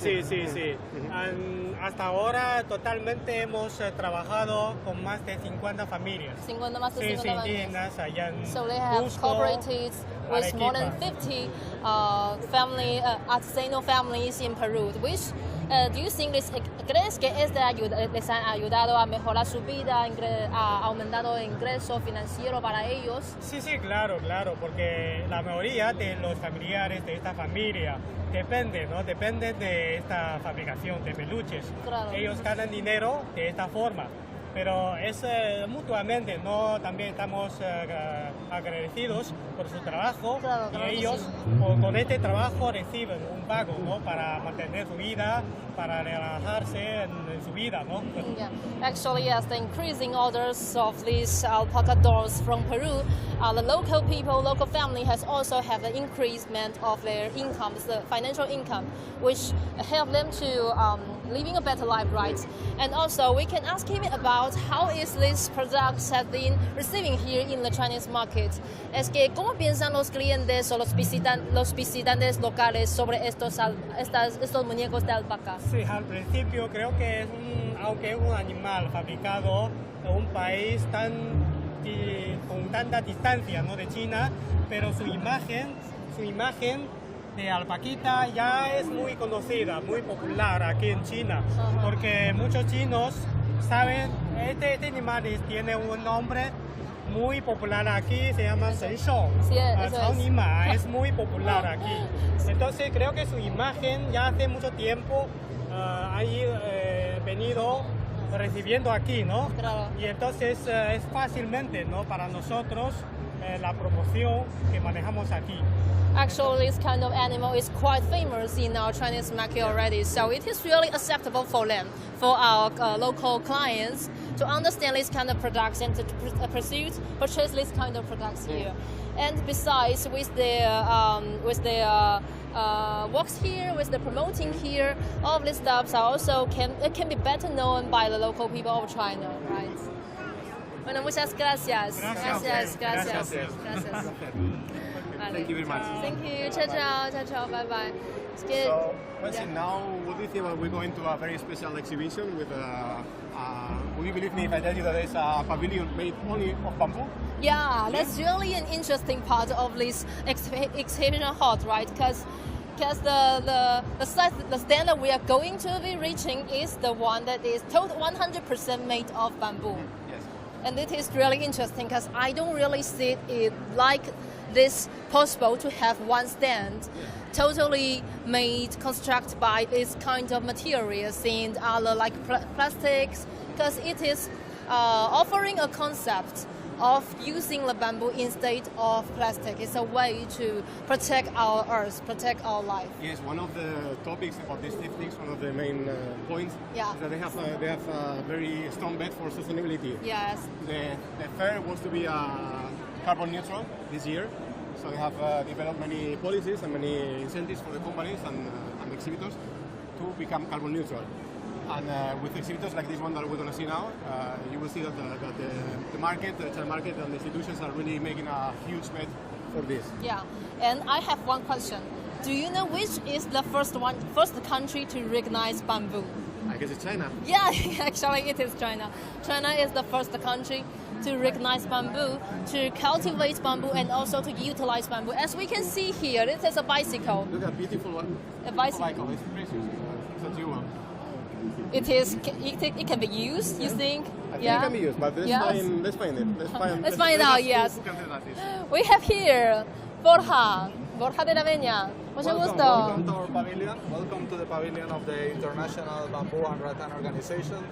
Speaker 18: Hasta ahora totalmente hemos trabajado con más de 50 familias.
Speaker 13: Más de 50
Speaker 18: indígenas allá en
Speaker 13: So they have
Speaker 18: Cusco,
Speaker 13: cooperated with more than 50 artisanal families in Peru. Which do you think crees que les ha ayudado a mejorar su vida, ha aumentado el ingreso financiero para ellos?
Speaker 18: Sí, claro, porque la mayoría de los familiares de esta familia dependen de esta fabricación de peluches.
Speaker 13: Claro.
Speaker 18: Ellos ganan dinero de esta forma. pero es mutuamente, ¿no? También estamos agradecidos por su trabajo y ellos con este trabajo reciben un pago, ¿no? Para mantener su vida, para relajarse en su vida, ¿no?
Speaker 13: Yeah. Actually, as the increasing orders of these alpaca dolls from Peru, the local people, local family has also have an increasement of their income, the financial income, which help them to living a better life, right? And also, we can ask him about how is these products have been receiving here in the Chinese market. Es que cómo piensan los clientes o los visitantes locales sobre estos muñecos de alpaca.
Speaker 18: Sí, al principio creo que aunque es un animal fabricado en un país con tanta distancia, ¿no? De China, pero su imagen de alpaquita ya es muy conocida, muy popular aquí en China, porque muchos chinos saben, este animal tiene un nombre muy popular aquí, se llama Shen Shou, Chao Ni Ma, es muy popular aquí. Entonces creo que su imagen ya hace mucho tiempo ha venido recibiendo aquí, ¿no?
Speaker 13: Claro.
Speaker 18: Y entonces es fácilmente, ¿no? Para nosotros la promoción que manejamos aquí.
Speaker 13: Actually, this kind of animal is quite famous in our Chinese market already, so it is really acceptable for them, for our local clients, to understand this kind of products and to purchase this kind of products here. And besides, with the works here, with the promoting here, all of these stuffs are also can be better known by the local people of China, right? Bueno, muchas gracias. Gracias.
Speaker 17: Thank you very much.
Speaker 13: Thank you. Ciao. Bye bye.
Speaker 17: So, now, what do you think about we go into a very special exhibition with will you believe me if I tell you that there's a pavilion made only of bamboo?
Speaker 13: Yeah, that's really an interesting part of this exhibition hall, right? Because the standard we are going to be reaching is the one that is 100% made of bamboo.
Speaker 17: Yes.
Speaker 13: And it is really interesting because I don't really see it like this possible to have one stand totally made, constructed by this kind of materials and other like plastics, because it is offering a concept of using the bamboo instead of plastic. It's a way to protect our earth, protect our life.
Speaker 17: Yes, one of the topics about these CIFTIS, one of the main points, is that they have a very strong bet for sustainability.
Speaker 13: Yes.
Speaker 17: The fair wants to be carbon neutral this year, so they have developed many policies and many incentives for the companies and exhibitors to become carbon neutral. And with exhibitors like this one that we're going to see now, you will see that the market, the China market and the institutions are really making a huge bet for this.
Speaker 13: Yeah, and I have one question. Do you know which is the first country to recognize bamboo?
Speaker 17: I guess it's China.
Speaker 13: Yeah, actually it is China. China is the first country to recognize bamboo, to cultivate bamboo, and also to utilize bamboo. As we can see here, it is a bicycle.
Speaker 17: Look at that beautiful one.
Speaker 13: A bicycle.
Speaker 17: It's precious. It's a jewel.
Speaker 13: It can be used, you think?
Speaker 17: I think it can be used, but let's find it.
Speaker 13: Let's find out, yes. We have here Borja de la Peña. Mucho gusto.
Speaker 19: Welcome to our pavilion. Welcome to the pavilion of the International Bamboo and Rattan Organization.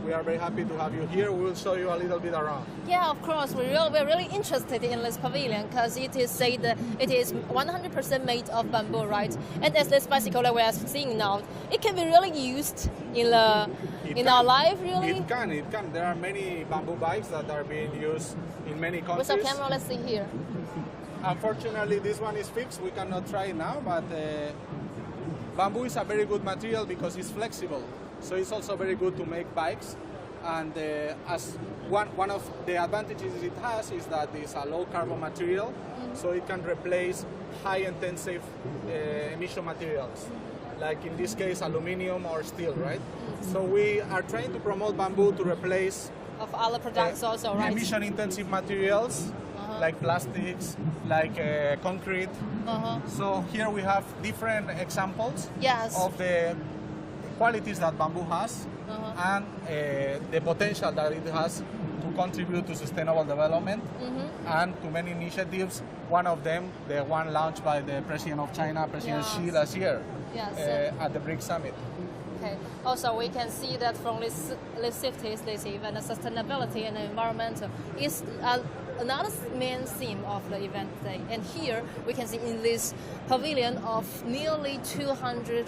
Speaker 19: We are very happy to have you here. We will show you a little bit around.
Speaker 13: Yeah, of course. We're really interested in this pavilion because it is said that it is 100% made of bamboo, right? And as this bicycle that we are seeing now, it can be really used in our life, really.
Speaker 19: It can. There are many bamboo bikes that are being used in many countries.
Speaker 13: With a camera, let's see here.
Speaker 19: Unfortunately, this one is fixed. We cannot try it now, but bamboo is a very good material because it's flexible. So it's also very good to make bikes, and as one of the advantages it has is that it's a low carbon material, so it can replace high intensive emission materials, like in this case aluminium or steel, right? So we are trying to promote bamboo to replace
Speaker 13: of other products also, right?
Speaker 19: Emission intensive materials like plastics, like concrete. So here we have different examples of the qualities that bamboo has and the potential that it has to contribute to sustainable development and to many initiatives. One of them, the one launched by the President of China, President Xi last year at the BRICS Summit.
Speaker 13: Okay. Also, we can see that from this CIFTIS, this event, sustainability and environmental is another main theme of the event today. And here we can see in this pavilion of nearly 200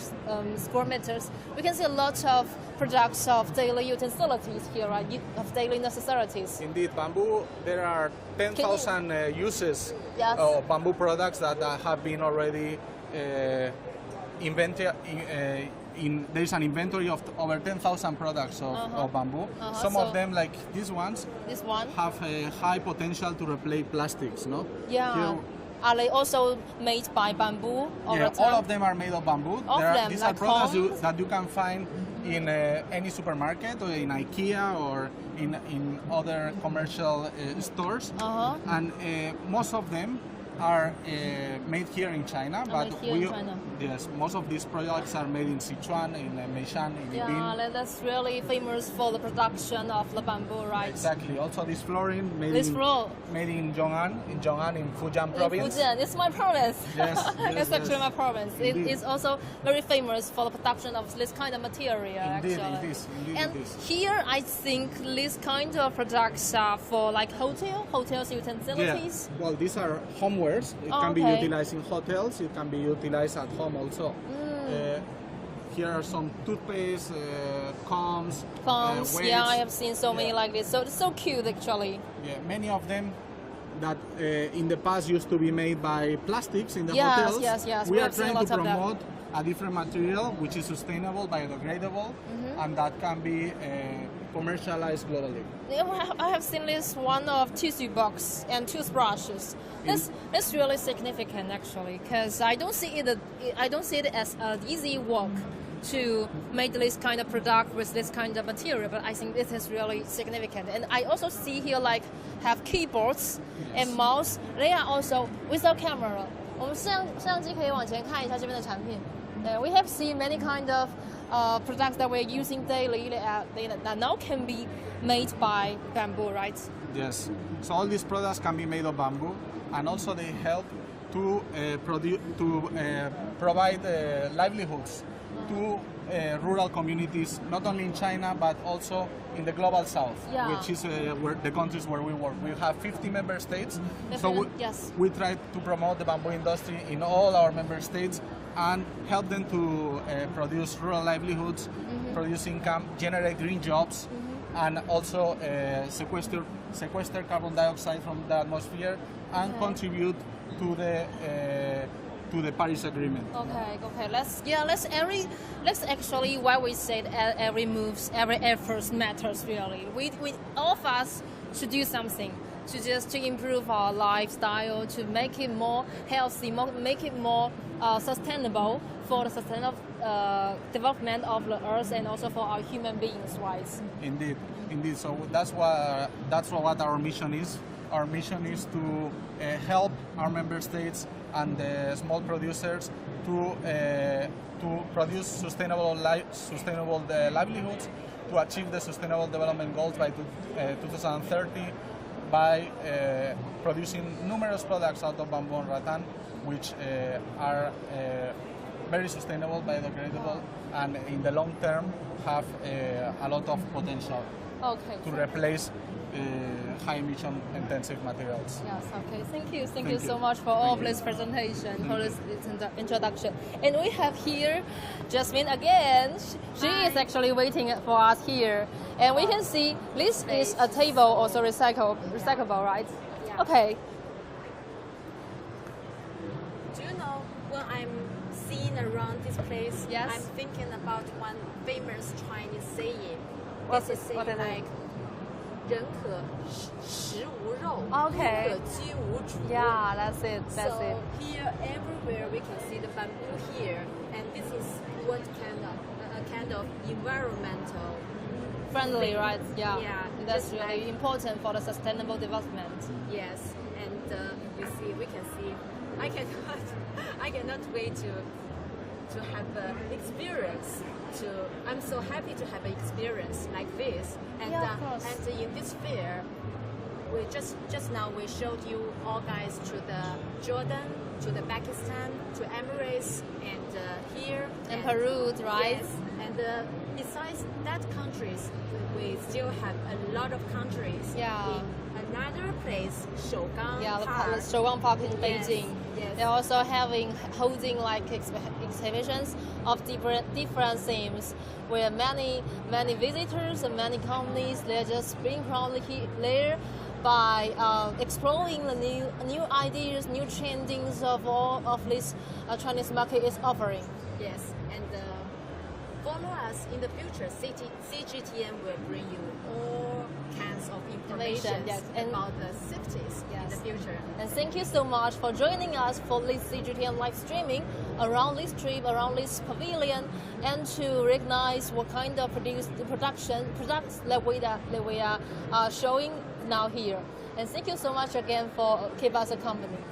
Speaker 13: square meters, we can see a lot of products of daily utilities here, right? Of daily necessities.
Speaker 19: Indeed, bamboo, there are 10,000 uses of bamboo products that have been already invented. There's an inventory of over 10,000 products of bamboo. Some of them, like these ones, have a high potential to replace plastics, no?
Speaker 13: Yeah.
Speaker 19: Here,
Speaker 13: are they also made by bamboo?
Speaker 19: Yeah, all of them are made of bamboo. These are products that you can find in any supermarket or in IKEA or in other commercial stores. And most of them are made here in China, but yes, most of these products are made in Sichuan, in Meishan, in Yibin.
Speaker 13: Yeah, that's really famous for the production of the bamboo, right?
Speaker 19: Exactly. Also, this flooring made in Zhong'an, in Fujian province.
Speaker 13: In Fujian, it's my province.
Speaker 19: Yes,
Speaker 13: it's actually my province. It is also very famous for the production of this kind of material.
Speaker 19: Indeed,
Speaker 13: actually.
Speaker 19: it is.
Speaker 13: And here, I think this kind of products are for like hotels utilities.
Speaker 19: Yeah. Well, these are homewares. It can be utilized in hotels. It can be utilized at home also. Here are some toothpaste, combs. Weights.
Speaker 13: Yeah, I have seen so many like this. So it's so cute, actually.
Speaker 19: Yeah, many of them that in the past used to be made by plastics in the hotels.
Speaker 13: Yes.
Speaker 19: We are trying to promote a different material which is sustainable, biodegradable, and that can be commercialized globally.
Speaker 13: I have seen this one of tissue box and toothbrushes. That's really significant, actually, because I don't see it as an easy work to make this kind of product with this kind of material, but I think this is really significant. And I also see here have keyboards and mouse. They are also without camera. 我们摄像机可以往前看一下这边的产品。We have seen many kind of products that we're using daily that now can be made by bamboo, right?
Speaker 19: Yes. So all these products can be made of bamboo, and also they help to provide livelihoods to rural communities, not only in China but also in the global south, which is where the countries where we work. We have 50 member states, so we try to promote the bamboo industry in all our member states and help them to produce rural livelihoods, produce income, generate green jobs, and also sequester carbon dioxide from the atmosphere and contribute to the Paris Agreement.
Speaker 13: Okay. Let's actually why we said every effort matters really. We all of us should do something to improve our lifestyle, to make it more healthy, make it more sustainable for the sustainable development of the earth and also for our human beings, right?
Speaker 19: Indeed. So that's what our mission is. Our mission is to help our member states and the small producers to produce sustainable livelihoods, to achieve the Sustainable Development Goals by 2030 by producing numerous products out of bamboo and rattan, which are very sustainable, biodegradable, and in the long term have a lot of potential to replace high emission intensive materials.
Speaker 13: Yes, okay. Thank you so much for all of this presentation, for this introduction. And we have here Jasmine again. She is actually waiting for us here. And we can see this is a table also recyclable, right?
Speaker 20: Yeah.
Speaker 13: Okay.
Speaker 20: Do you know when I'm seeing around this place, I'm thinking about one famous Chinese saying. This is saying like 人可食无肉， 不可居无主。
Speaker 13: Yeah, that's it.
Speaker 20: So here, everywhere we can see the bamboo here, and this is what kind of environmental
Speaker 13: friendly, right? Yeah. That's
Speaker 20: just
Speaker 13: really important for the sustainable development.
Speaker 20: Yes, and you see, we can see. I cannot wait to have an experience. I'm so happy to have an experience like this, and in this fair, we just now we showed you all guys to the Jordan, to the Pakistan, to Emirates, and here
Speaker 13: and Peru, right?
Speaker 20: Yes, and besides that countries, we still have a lot of countries.
Speaker 13: Yeah.
Speaker 20: In another place, Shougang
Speaker 13: Park. The Shougang Park in Beijing.
Speaker 20: Yes.
Speaker 13: They're also holding like exhibitions of different themes where many visitors and many companies they're just being proudly there by exploring the new ideas, new trendings of all of this Chinese market is offering.
Speaker 20: Yes, and follow us in the future. CGTN will bring you all kinds of information about the CIFTIS in the future.
Speaker 13: And thank you so much for joining us for this CGTN live streaming around this trip, around this pavilion, and to recognize what kind of products that we are showing now here. And thank you so much again for keep us accompanied.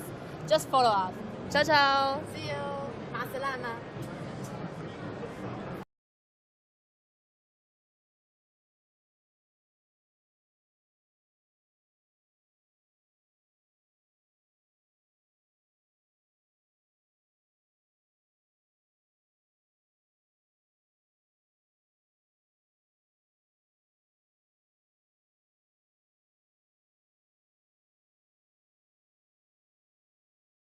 Speaker 13: Just follow up. Ciao, ciao.
Speaker 20: See you. 马斯拉吗？